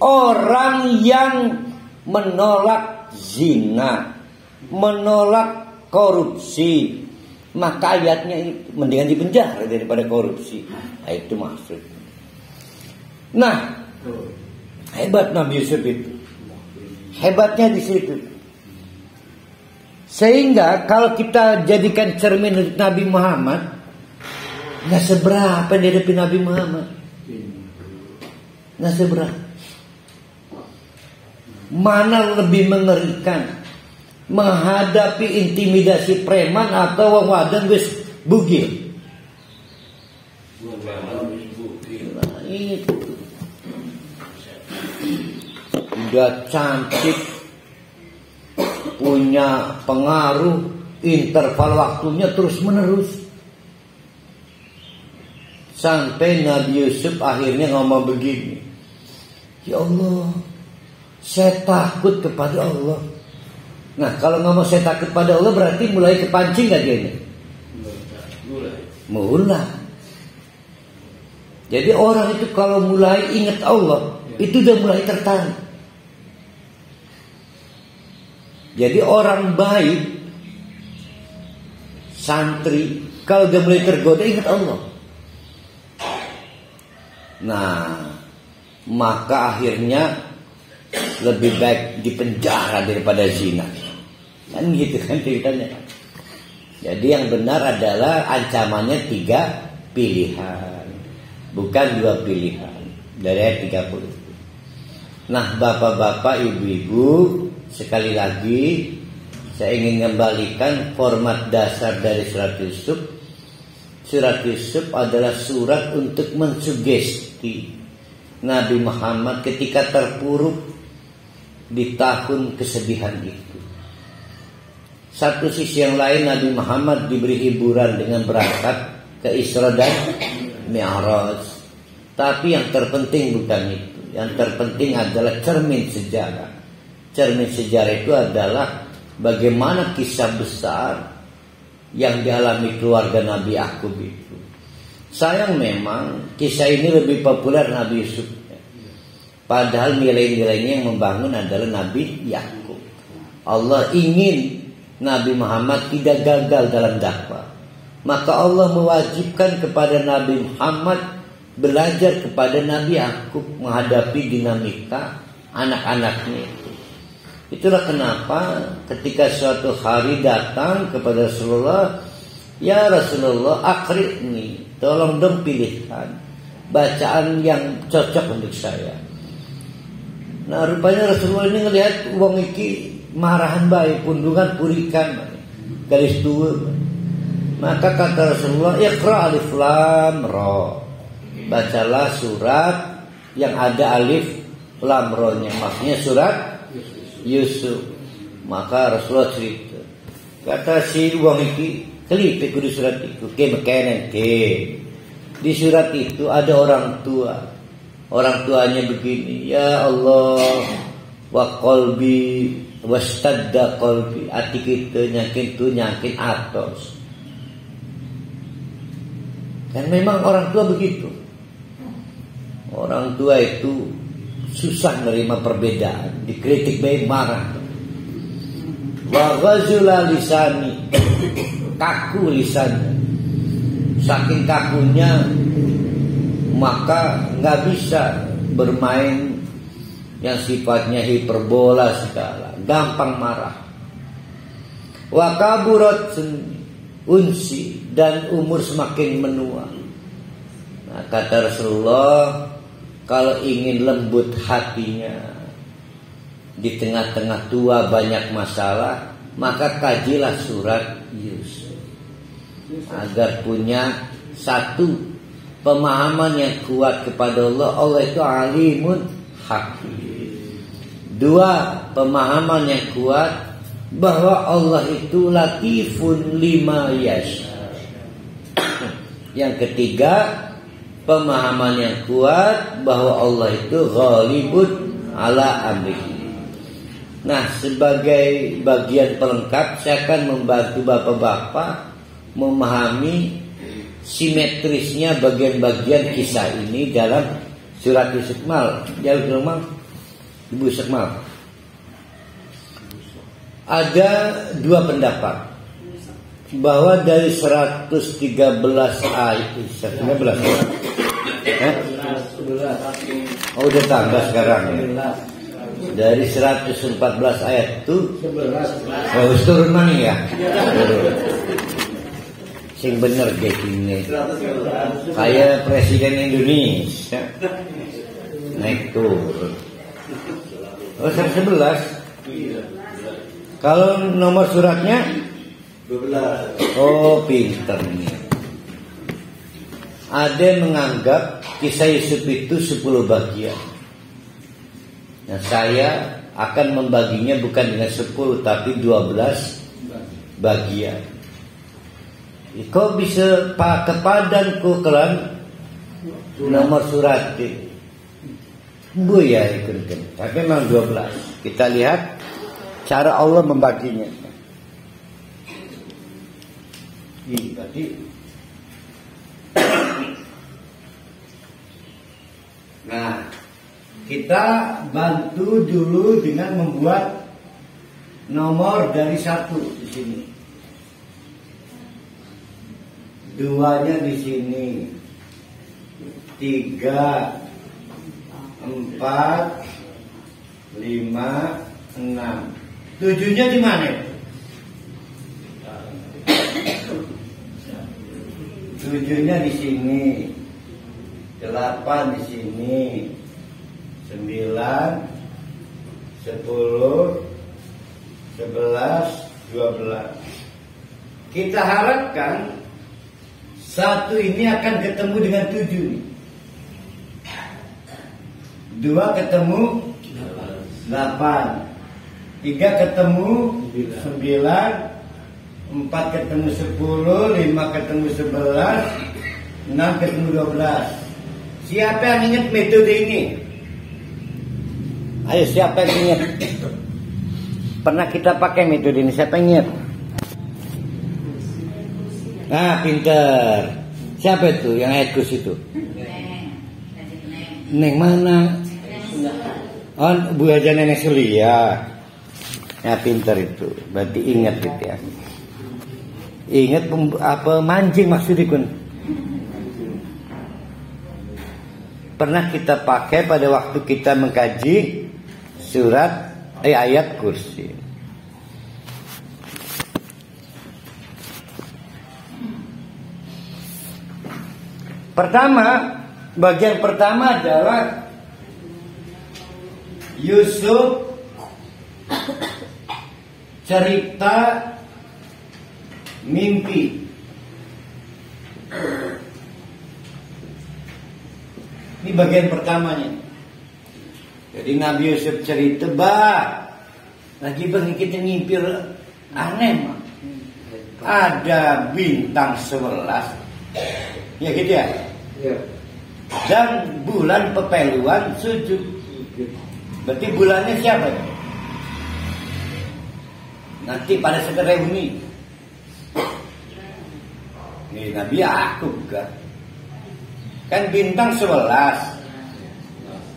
Orang yang menolak zina, menolak korupsi, maka ayatnya mendingan di penjara daripada korupsi. Nah, itu maksudnya. Nah, hebat Nabi Yusuf itu. Hebatnya di situ. Sehingga kalau kita jadikan cermin untuk Nabi Muhammad, nggak seberapa di hadapan Nabi Muhammad. Nggak seberapa. Mana lebih mengerikan, menghadapi intimidasi preman atau wong wadon wis bugil? Nah, itu udah cantik, punya pengaruh, interval waktunya terus menerus, sampai Nabi Yusuf akhirnya ngomong begini, ya Allah, saya takut kepada Allah. Nah kalau ngomong saya takut pada Allah berarti mulai kepancing gak dia ini? Mulai. Jadi orang itu kalau mulai ingat Allah, itu udah mulai tertarik. Jadi orang baik, santri, kalau udah mulai tergoda ingat Allah. Nah, maka akhirnya lebih baik dipenjara daripada zina. Kan gitu kan ceritanya. Jadi yang benar adalah ancamannya 3 pilihan, bukan 2 pilihan. Dari ayat 30. Nah, bapak-bapak, ibu-ibu, sekali lagi saya ingin kembalikan format dasar dari surat Yusuf. Surat Yusuf adalah surat untuk mensugesti Nabi Muhammad ketika terpuruk di tahun kesedihan itu. Satu sisi yang lain Nabi Muhammad diberi hiburan dengan berangkat ke Isra dan Mi'raj. Tapi yang terpenting bukan itu. Yang terpenting adalah cermin sejarah. Cermin sejarah itu adalah bagaimana kisah besar yang dialami keluarga Nabi Yakub itu. Sayang memang kisah ini lebih populer Nabi Yusuf. Padahal nilai-nilainya yang membangun adalah Nabi Yakub. Allah ingin Nabi Muhammad tidak gagal dalam dakwah. Maka Allah mewajibkan kepada Nabi Muhammad belajar kepada Nabi Yakub menghadapi dinamika anak-anaknya itu. Itulah kenapa ketika suatu hari datang kepada Rasulullah, ya Rasulullah, akhirni, tolong dong pilihkan bacaan yang cocok untuk saya. Nah rupanya Rasulullah ini ngelihat wong iki marahan baik, pundungan purikan, garis tua. Maka kata Rasulullah, Iqra alif lam ra. Bacalah surat yang ada alif lam ra-nya, maksudnya surat Yusuf. Maka Rasulullah cerita, kata si wong iki kelipik di surat itu, ke mekenen ke. Di surat itu ada orang tua. Orang tuanya begini, ya Allah, wa qalbi wastadda qalbi, ati kita nyakin atos. Dan memang orang tua begitu. Orang tua itu susah menerima perbedaan, dikritik baik marah. Wa ghazula lisani, kaku lisannya. Saking kakunya maka nggak bisa bermain yang sifatnya hiperbola segala, gampang marah. Wa kaburat unsi, dan umur semakin menua. Nah, kata Rasulullah, kalau ingin lembut hatinya di tengah-tengah tua banyak masalah, maka kajilah surat Yusuf agar punya satu pemahaman yang kuat kepada Allah. Allah itu alimun hakim. Dua, pemahaman yang kuat bahwa Allah itu latifun lima yasha. Yang ketiga, pemahaman yang kuat bahwa Allah itu ghalibun ala amrihi. Nah, sebagai bagian pelengkap saya akan membantu bapak-bapak memahami simetrisnya bagian-bagian kisah ini dalam surat Yusuf. Jauh rumah Ibu Sekmal. Ada dua pendapat bahwa dari 113 ayat 11 udah tambah sekarang ya. Dari 114 ayat itu turun mana ya? Sing bener kayak gini. Kayak Presiden Indonesia naik turun. 111. Kalau nomor suratnya 12. Oh, pinter nih. Ada yang menganggap kisah Yusuf itu 10 bagian. Nah, saya akan membaginya bukan dengan 10 tapi 12 bagian. Kau bisa kepadanku kelan nomor surat bu ya ikutkan. Tapi memang 12. Kita lihat cara Allah membaginya. Berarti nah, kita bantu dulu dengan membuat nomor dari 1 di sini. 2-nya di sini. 3, 4, 5, 6. 7-nya di mana? 7-nya di sini. 8 di sini. 9, 10, 11, 12. Kita harapkan 1 ini akan ketemu dengan 7 nih. 2 ketemu 8. 3 ketemu 9. 4 ketemu 10. 5 ketemu 11. 6 ketemu 12. Siapa yang ingat metode ini? Ayo, siapa yang ingat? Pernah kita pakai metode ini, siapa yang ingat? Nah, pinter. Siapa itu yang ekus itu? Neng mana? Oh, Bu Haja Nenek Sulia. Ya, pinter itu. Berarti ingat gitu ya. Ingat apa mancing maksudnya kun? Pernah kita pakai pada waktu kita mengkaji surat ayat kursi. Pertama, bagian pertama adalah Yusuf cerita mimpi. Ini bagian pertamanya. Jadi Nabi Yusuf cerita, lagi kita mimpi aneh, ada bintang 11, ya gitu ya. Dan bulan pepeluan sujud. Berarti bulannya siapa? Nanti pada saat reuni. Ini Nabi Yakub kan bintang 11,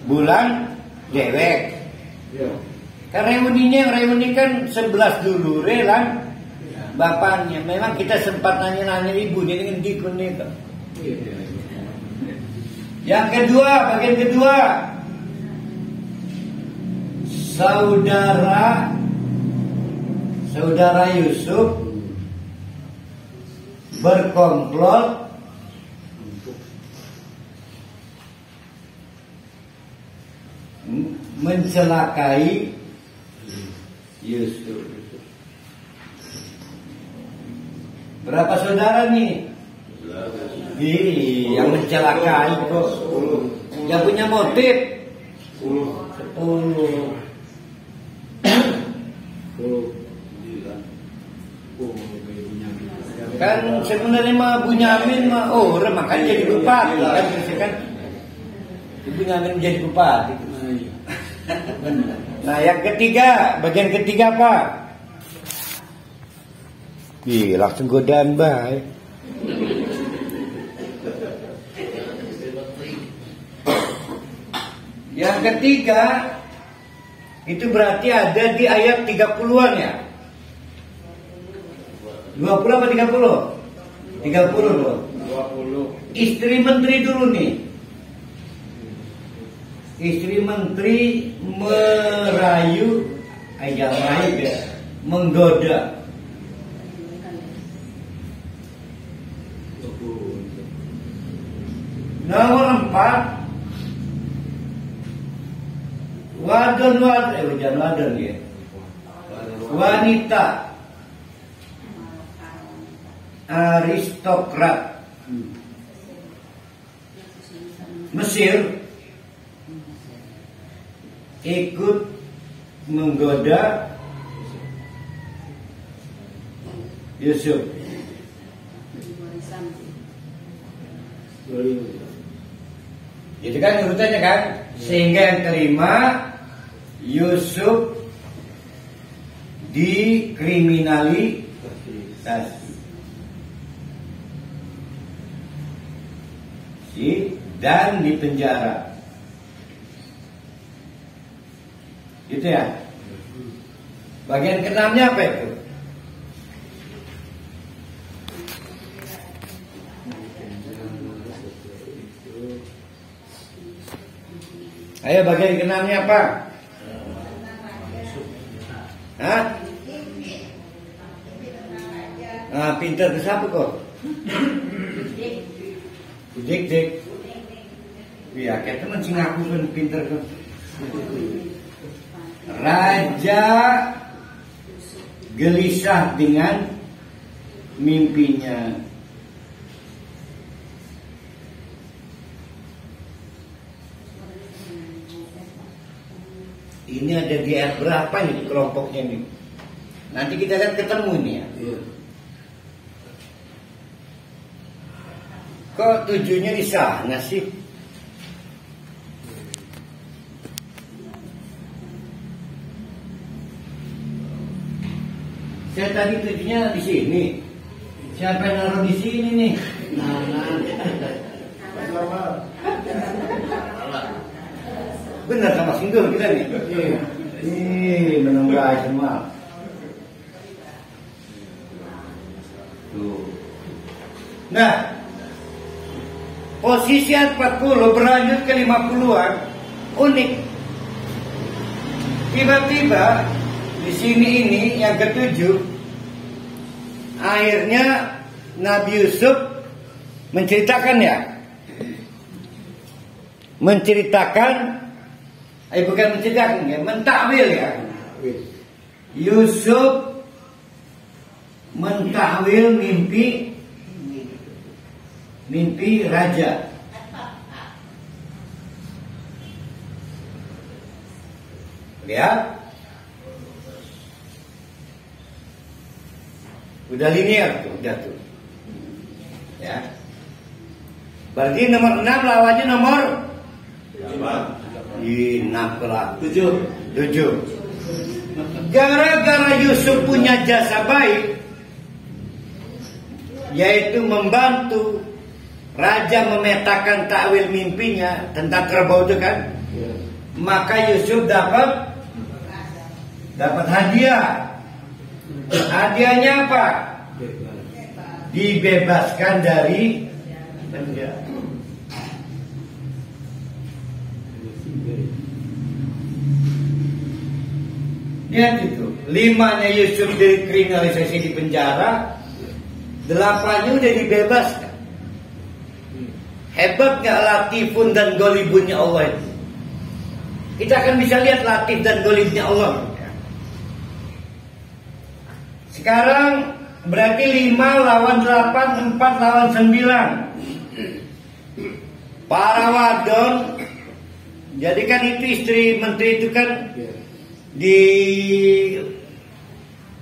bulan dewek. Kan reuni kan 11 dulu relang bapaknya. Memang kita sempat nanya ibu ini dengan dikun itu. Yang kedua, bagian kedua, saudara Yusuf berkomplot mencelakai Yusuf. Berapa saudara nih? Yang mencelakai kok. Yang punya motif 10. Kan sebenarnya mah Bunyamin mah orang makanya jadi bupati kan Bunyamin jadi bupati. Nah yang ketiga, bagian ketiga apa? Langsung godaan baik. Yang ketiga itu berarti ada di ayat 30-an ya. 20 apa 30? 30 loh. 20. Istri menteri dulu nih. Istri menteri merayu, menggoda. Nomor 4, wadon ya. Wanita aristokrat Mesir ikut menggoda Yusuf. Itu kan urutannya kan, sehingga yang kelima Yusuf dikriminalisasi dan dipenjara. Gitu ya. Bagian keenamnya apa itu? Ayo bagian keenamnya apa? Hah? Nah, pintar ke siapa kok? Dik. Iya, kayak teman sing aku pun pintar kok. Raja gelisah dengan mimpinya. Ini ada di ayat berapa nih kelompoknya nih? Nanti kita lihat ketemu nih ya. Kok tujuhnya di sana sih? Saya tadi tujuhnya di sini. Siapa yang naruh di sini nih? Benar sama singgul kita nih. Menunggai semua. Tuh. Nah, posisi 40 berlanjut ke 50-an unik. Tiba-tiba di sini ini yang ketujuh, akhirnya Nabi Yusuf menceritakan ya, bukan menceritakan ya, mentakwil ya. Yusuf mentakwil mimpi raja. Lihat, udah linear tuh, udah tuh, ya. Berarti nomor 6 lawannya nomor 7. Gara-gara Yusuf punya jasa baik, yaitu membantu raja memetakan takwil mimpinya tentang kerbau itu kan, maka Yusuf dapat hadiah. Hadiahnya apa? Dibebaskan dari penjara. Lihat itu, 5-nya Yusuf dikriminalisasi di penjara, 8-nya udah dibebaskan. Hebat gak latifun dan golibunnya Allah itu? Kita akan bisa lihat latif dan golibnya Allah. Sekarang berarti 5 lawan 8, 4 lawan 9. Para wadon, jadi kan itu istri menteri itu kan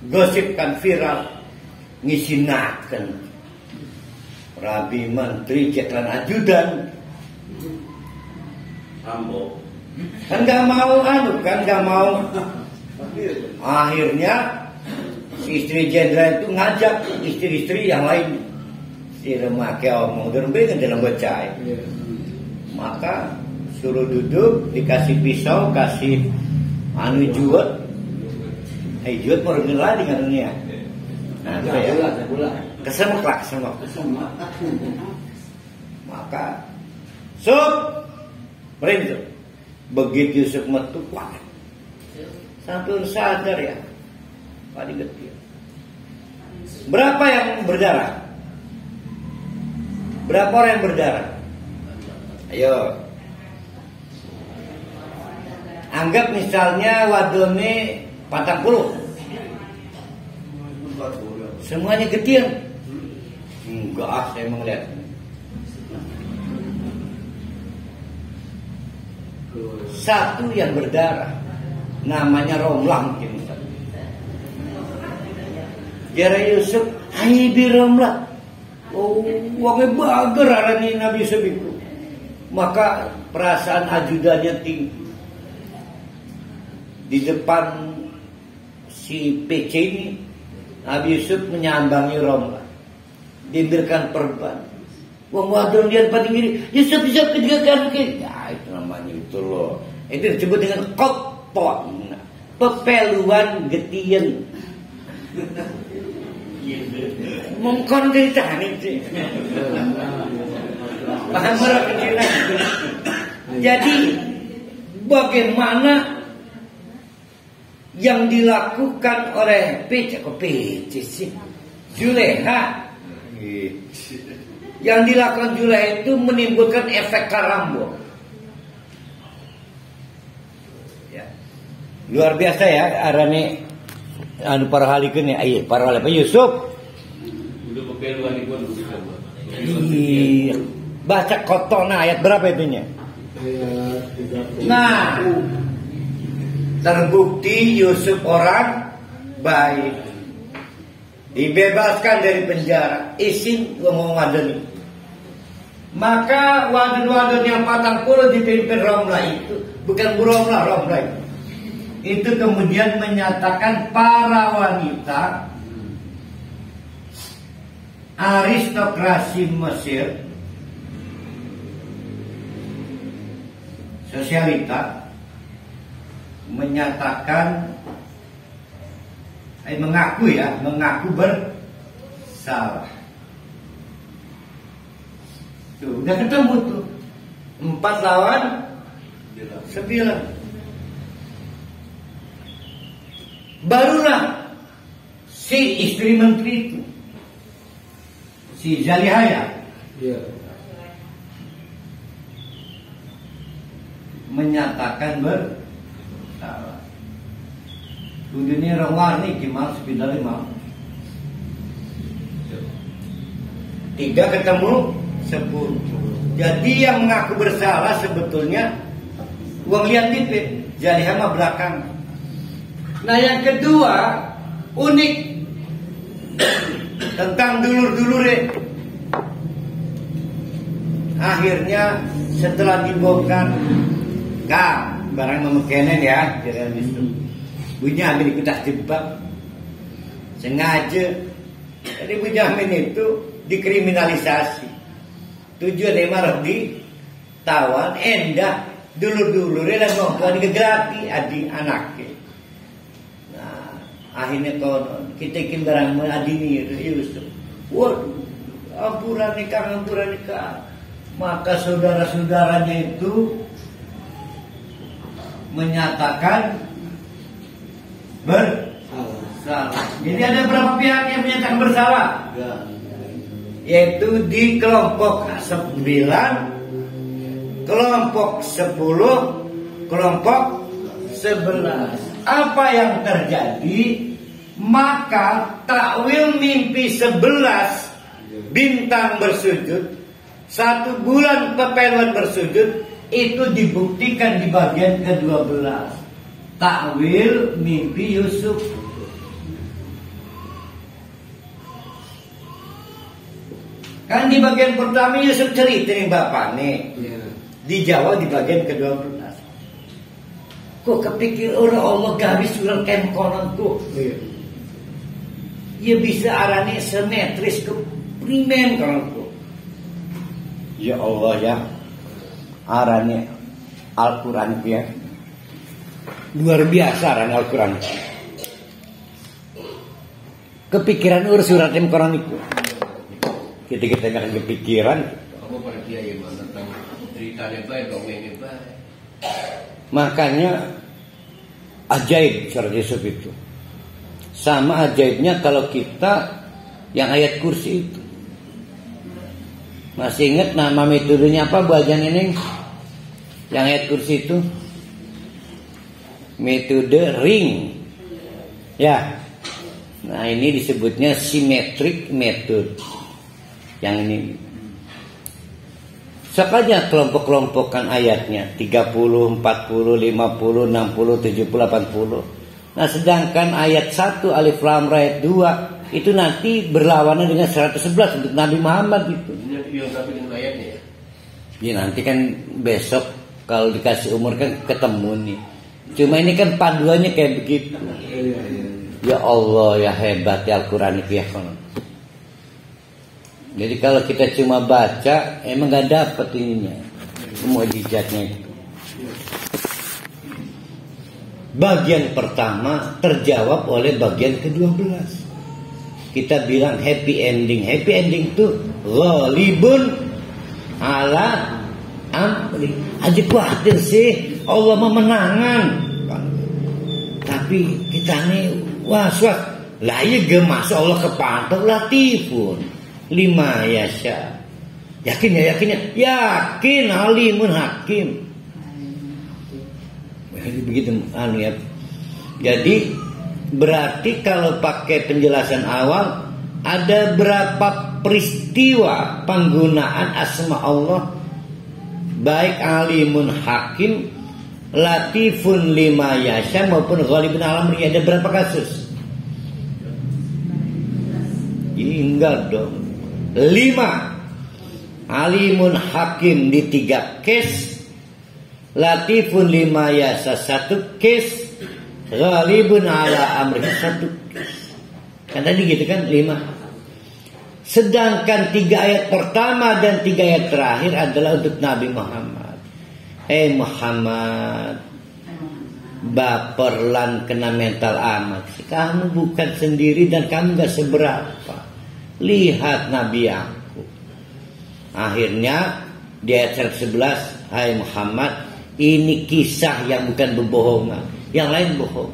digosipkan viral, ngisinakan Rabi menteri cekran ajudan kan gak mau akhirnya si istri jenderal itu ngajak istri-istri yang lain, si remake omong derbe dalam bocah, maka suruh duduk, dikasih pisau, kasih juot, juot mau rengelah dengan dunia. Nah, itu ya, kesemak. Maka merintah. Begitu Yusuf metu, wah, sampai sadar ya, padi getir. Berapa yang berdarah? Berapa orang yang berdarah? Ayo, anggap misalnya wadone 40, semuanya getir. Enggak, saya melihat. Satu yang berdarah, namanya Romlah mungkin. Jara Yusuf, hai bi Romlah. Oh, wongnya bager arani Nabi Yusuf itu. Maka perasaan ajudannya tinggi. Di depan si PC ini, Nabi Yusuf menyambangi Romlah, diberikan perban. Wong wadon lihat paling kiri, Yusuf ketiga kali. Ya itu namanya itu loh. Itu disebut dengan koton, pepeluan getien. Mungkin cerita itu. Paham merah kecil. Jadi bagaimana yang dilakukan oleh PC sih? Juleha. Yang dilakukan Juleha itu menimbulkan efek karambol. Ya. Luar biasa ya arane para halikeun ya, para hal Yusuf. Udah pepeluan ibu. Iya. Baca kotona ayat berapa itunya? Nah, terbukti Yusuf orang baik, dibebaskan dari penjara, isin ngomong wadon. Maka wadon-wadon yang 40 dipimpin Romlah itu bukan Romlah itu kemudian menyatakan para wanita aristokrasi Mesir, sosialita, menyatakan mengaku bersalah. Tuh, udah ketemu tuh 4 lawan 9. Barulah si istri menteri itu, si Zalihaya, menyatakan bersalah. Dunia orang warni gimana sepindah lima. 3 ketemu 10. Jadi yang mengaku bersalah sebetulnya uang lihat tipe, jadi hama belakang. Nah yang kedua unik tentang dulur-dulure. Akhirnya setelah dibongkar, barang memekenen ya, jangan itu. Punya ambil ikut jebak sengaja. Jadi Bunyamin itu dikriminalisasi. Tujuan marah ditawan, endah dulur-dulurnya dan mau digegerati adik anaknya. Nah, akhirnya konon kita ikin barang adini Yusuf. Waduh, ampuran nikah. Maka saudara-saudaranya itu menyatakan bersalah. Jadi ada berapa pihak yang menyatakan bersalah? Yaitu di kelompok 9, kelompok 10, kelompok 11. Apa yang terjadi? Maka takwil mimpi 11 bintang bersujud, 1 bulan pepeluan bersujud, itu dibuktikan di bagian ke-12. Takwil mimpi Yusuf. Kan di bagian pertama Yusuf cerita nih bapaknya. Dijawab di bagian ke-12. Kok kepikir orang Allah garis surang kem konon tuh. Ya bisa arane simetris ke primen konon tuh. Ya Allah ya. Arane Al-Quran ya. Luar biasa arane Al-Quran. Kepikiran urus surat kem konon itu. Kita nggak kepikiran. Kamu pada kiai mana tentang cerita baik, dongeng baik. Makanya ajaib surat Yusuf itu. Sama ajaibnya kalau kita yang ayat kursi itu. Masih ingat nama metodenya apa Bu Ajan ini? Yang ayat kursi itu metode ring. Ya. Nah ini disebutnya symmetric method. Yang ini sekalinya kelompok-kelompokkan ayatnya 30, 40, 50, 60, 70, 80. Nah sedangkan ayat 1 Alif Lam Ra ayat 2 itu nanti berlawanan dengan 111 untuk Nabi Muhammad itu. Yang tapi dengan ayatnya ya? Ya nanti kan besok kalau dikasih umur kan ketemu nih. Cuma ini kan paduannya kayak begitu. Ya Allah ya hebat ya Al-Quran itu ya konon. Jadi kalau kita cuma baca emang gak dapat ininya, mukjizatnya itu. Bagian pertama terjawab oleh bagian ke-12. Kita bilang happy ending. Happy ending itu ghalibun ala amri. Aja khawatir sih Allah memenangan. Tapi kita nih was-was. Lah iya gemas Allah kepantau latifun. 5 yasha. Yakin alimun hakim. Begitu ya. Jadi berarti kalau pakai penjelasan awal ada berapa peristiwa penggunaan asma Allah baik alimun hakim, latifun 5 yasha maupun ghalibun alam. Ada berapa kasus? Enggak dong. 5 alimun hakim di 3 case, latifun 5 yasa 1 case, ghalibun ala amri 1 case. Kan tadi gitu kan 5. Sedangkan 3 ayat pertama dan 3 ayat terakhir adalah untuk Nabi Muhammad. Muhammad, baperlan kena mental amat. Kamu bukan sendiri dan kamu gak seberapa. Lihat Nabi aku. Akhirnya di ayat 11, hai Muhammad, ini kisah yang bukan berbohongan, yang lain bohong.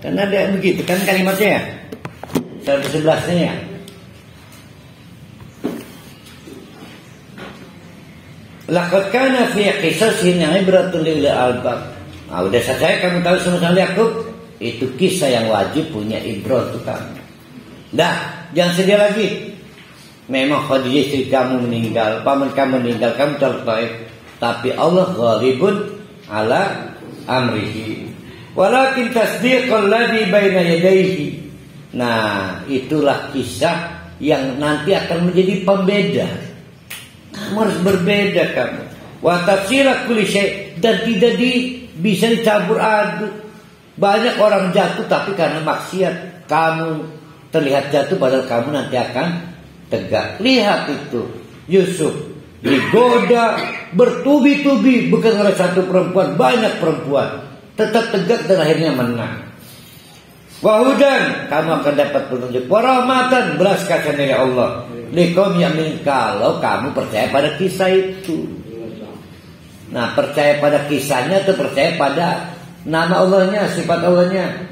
Kan ada begitu kan kalimatnya ya. 111-nya ya. Laqad kana fi qisasihim ibratun lil albab. Nah, udah saya kamu tahu sama Yakub, itu kisah yang wajib punya ibrah untuk kamu. Dah, jangan sedih lagi. Memang Khadijah istri kamu meninggal, paman kamu meninggal, kamu tertaib. Tapi Allah ghalibun ala amrihi. Walakin tasdiqal ladzi baina yadayhi. Nah, itulah kisah yang nanti akan menjadi pembeda. Kamu harus berbeda kamu. Wa tafsira kulli syai' dan tidak bisa dicampur aduk. Banyak orang jatuh tapi karena maksiat kamu terlihat jatuh padahal kamu nanti akan tegak. Lihat itu Yusuf digoda bertubi-tubi bukan oleh satu perempuan, banyak perempuan, tetap tegak dan akhirnya menang. Wahudan, kamu akan dapat petunjuk. Warahmatan, belas kasihan dari Allah. Liqaum yamin, kalau kamu percaya pada kisah itu. Nah, percaya pada kisahnya atau percaya pada nama Allahnya, sifat Allahnya.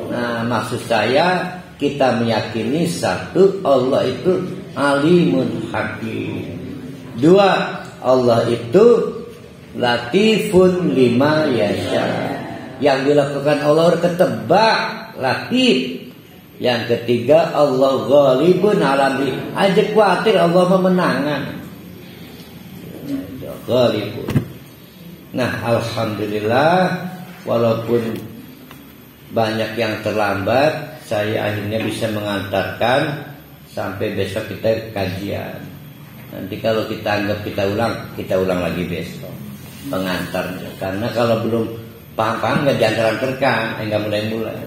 Nah, maksud saya kita meyakini satu, Allah itu alimun hakim. Dua, Allah itu latifun lima yasha. Yang dilakukan Allah ketebak, latif. Yang ketiga, Allah ghalibun alami. Aja khawatir Allah memenangan. Ghalibun. Nah, alhamdulillah, walaupun banyak yang terlambat, saya akhirnya bisa mengantarkan sampai besok kita kajian. Nanti kalau kita anggap kita ulang lagi besok pengantarnya. Karena kalau belum paham-paham nggak diantar-antarkan, nggak mulai-mulai.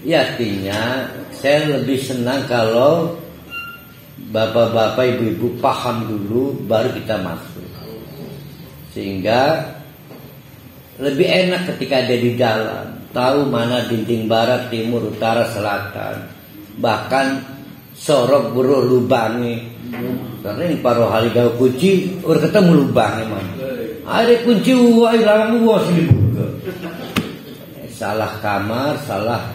Ya, artinya saya lebih senang kalau bapak-bapak, ibu-ibu paham dulu baru kita masuk. Sehingga lebih enak ketika ada di jalan, tahu mana dinding barat, timur, utara, selatan, bahkan sorok buruh lubangi. Karena ini paruh hari gawe kunci, udah ketemu lubangnya mana. Ada kunci uang, hilang uang dibuka. Salah kamar, salah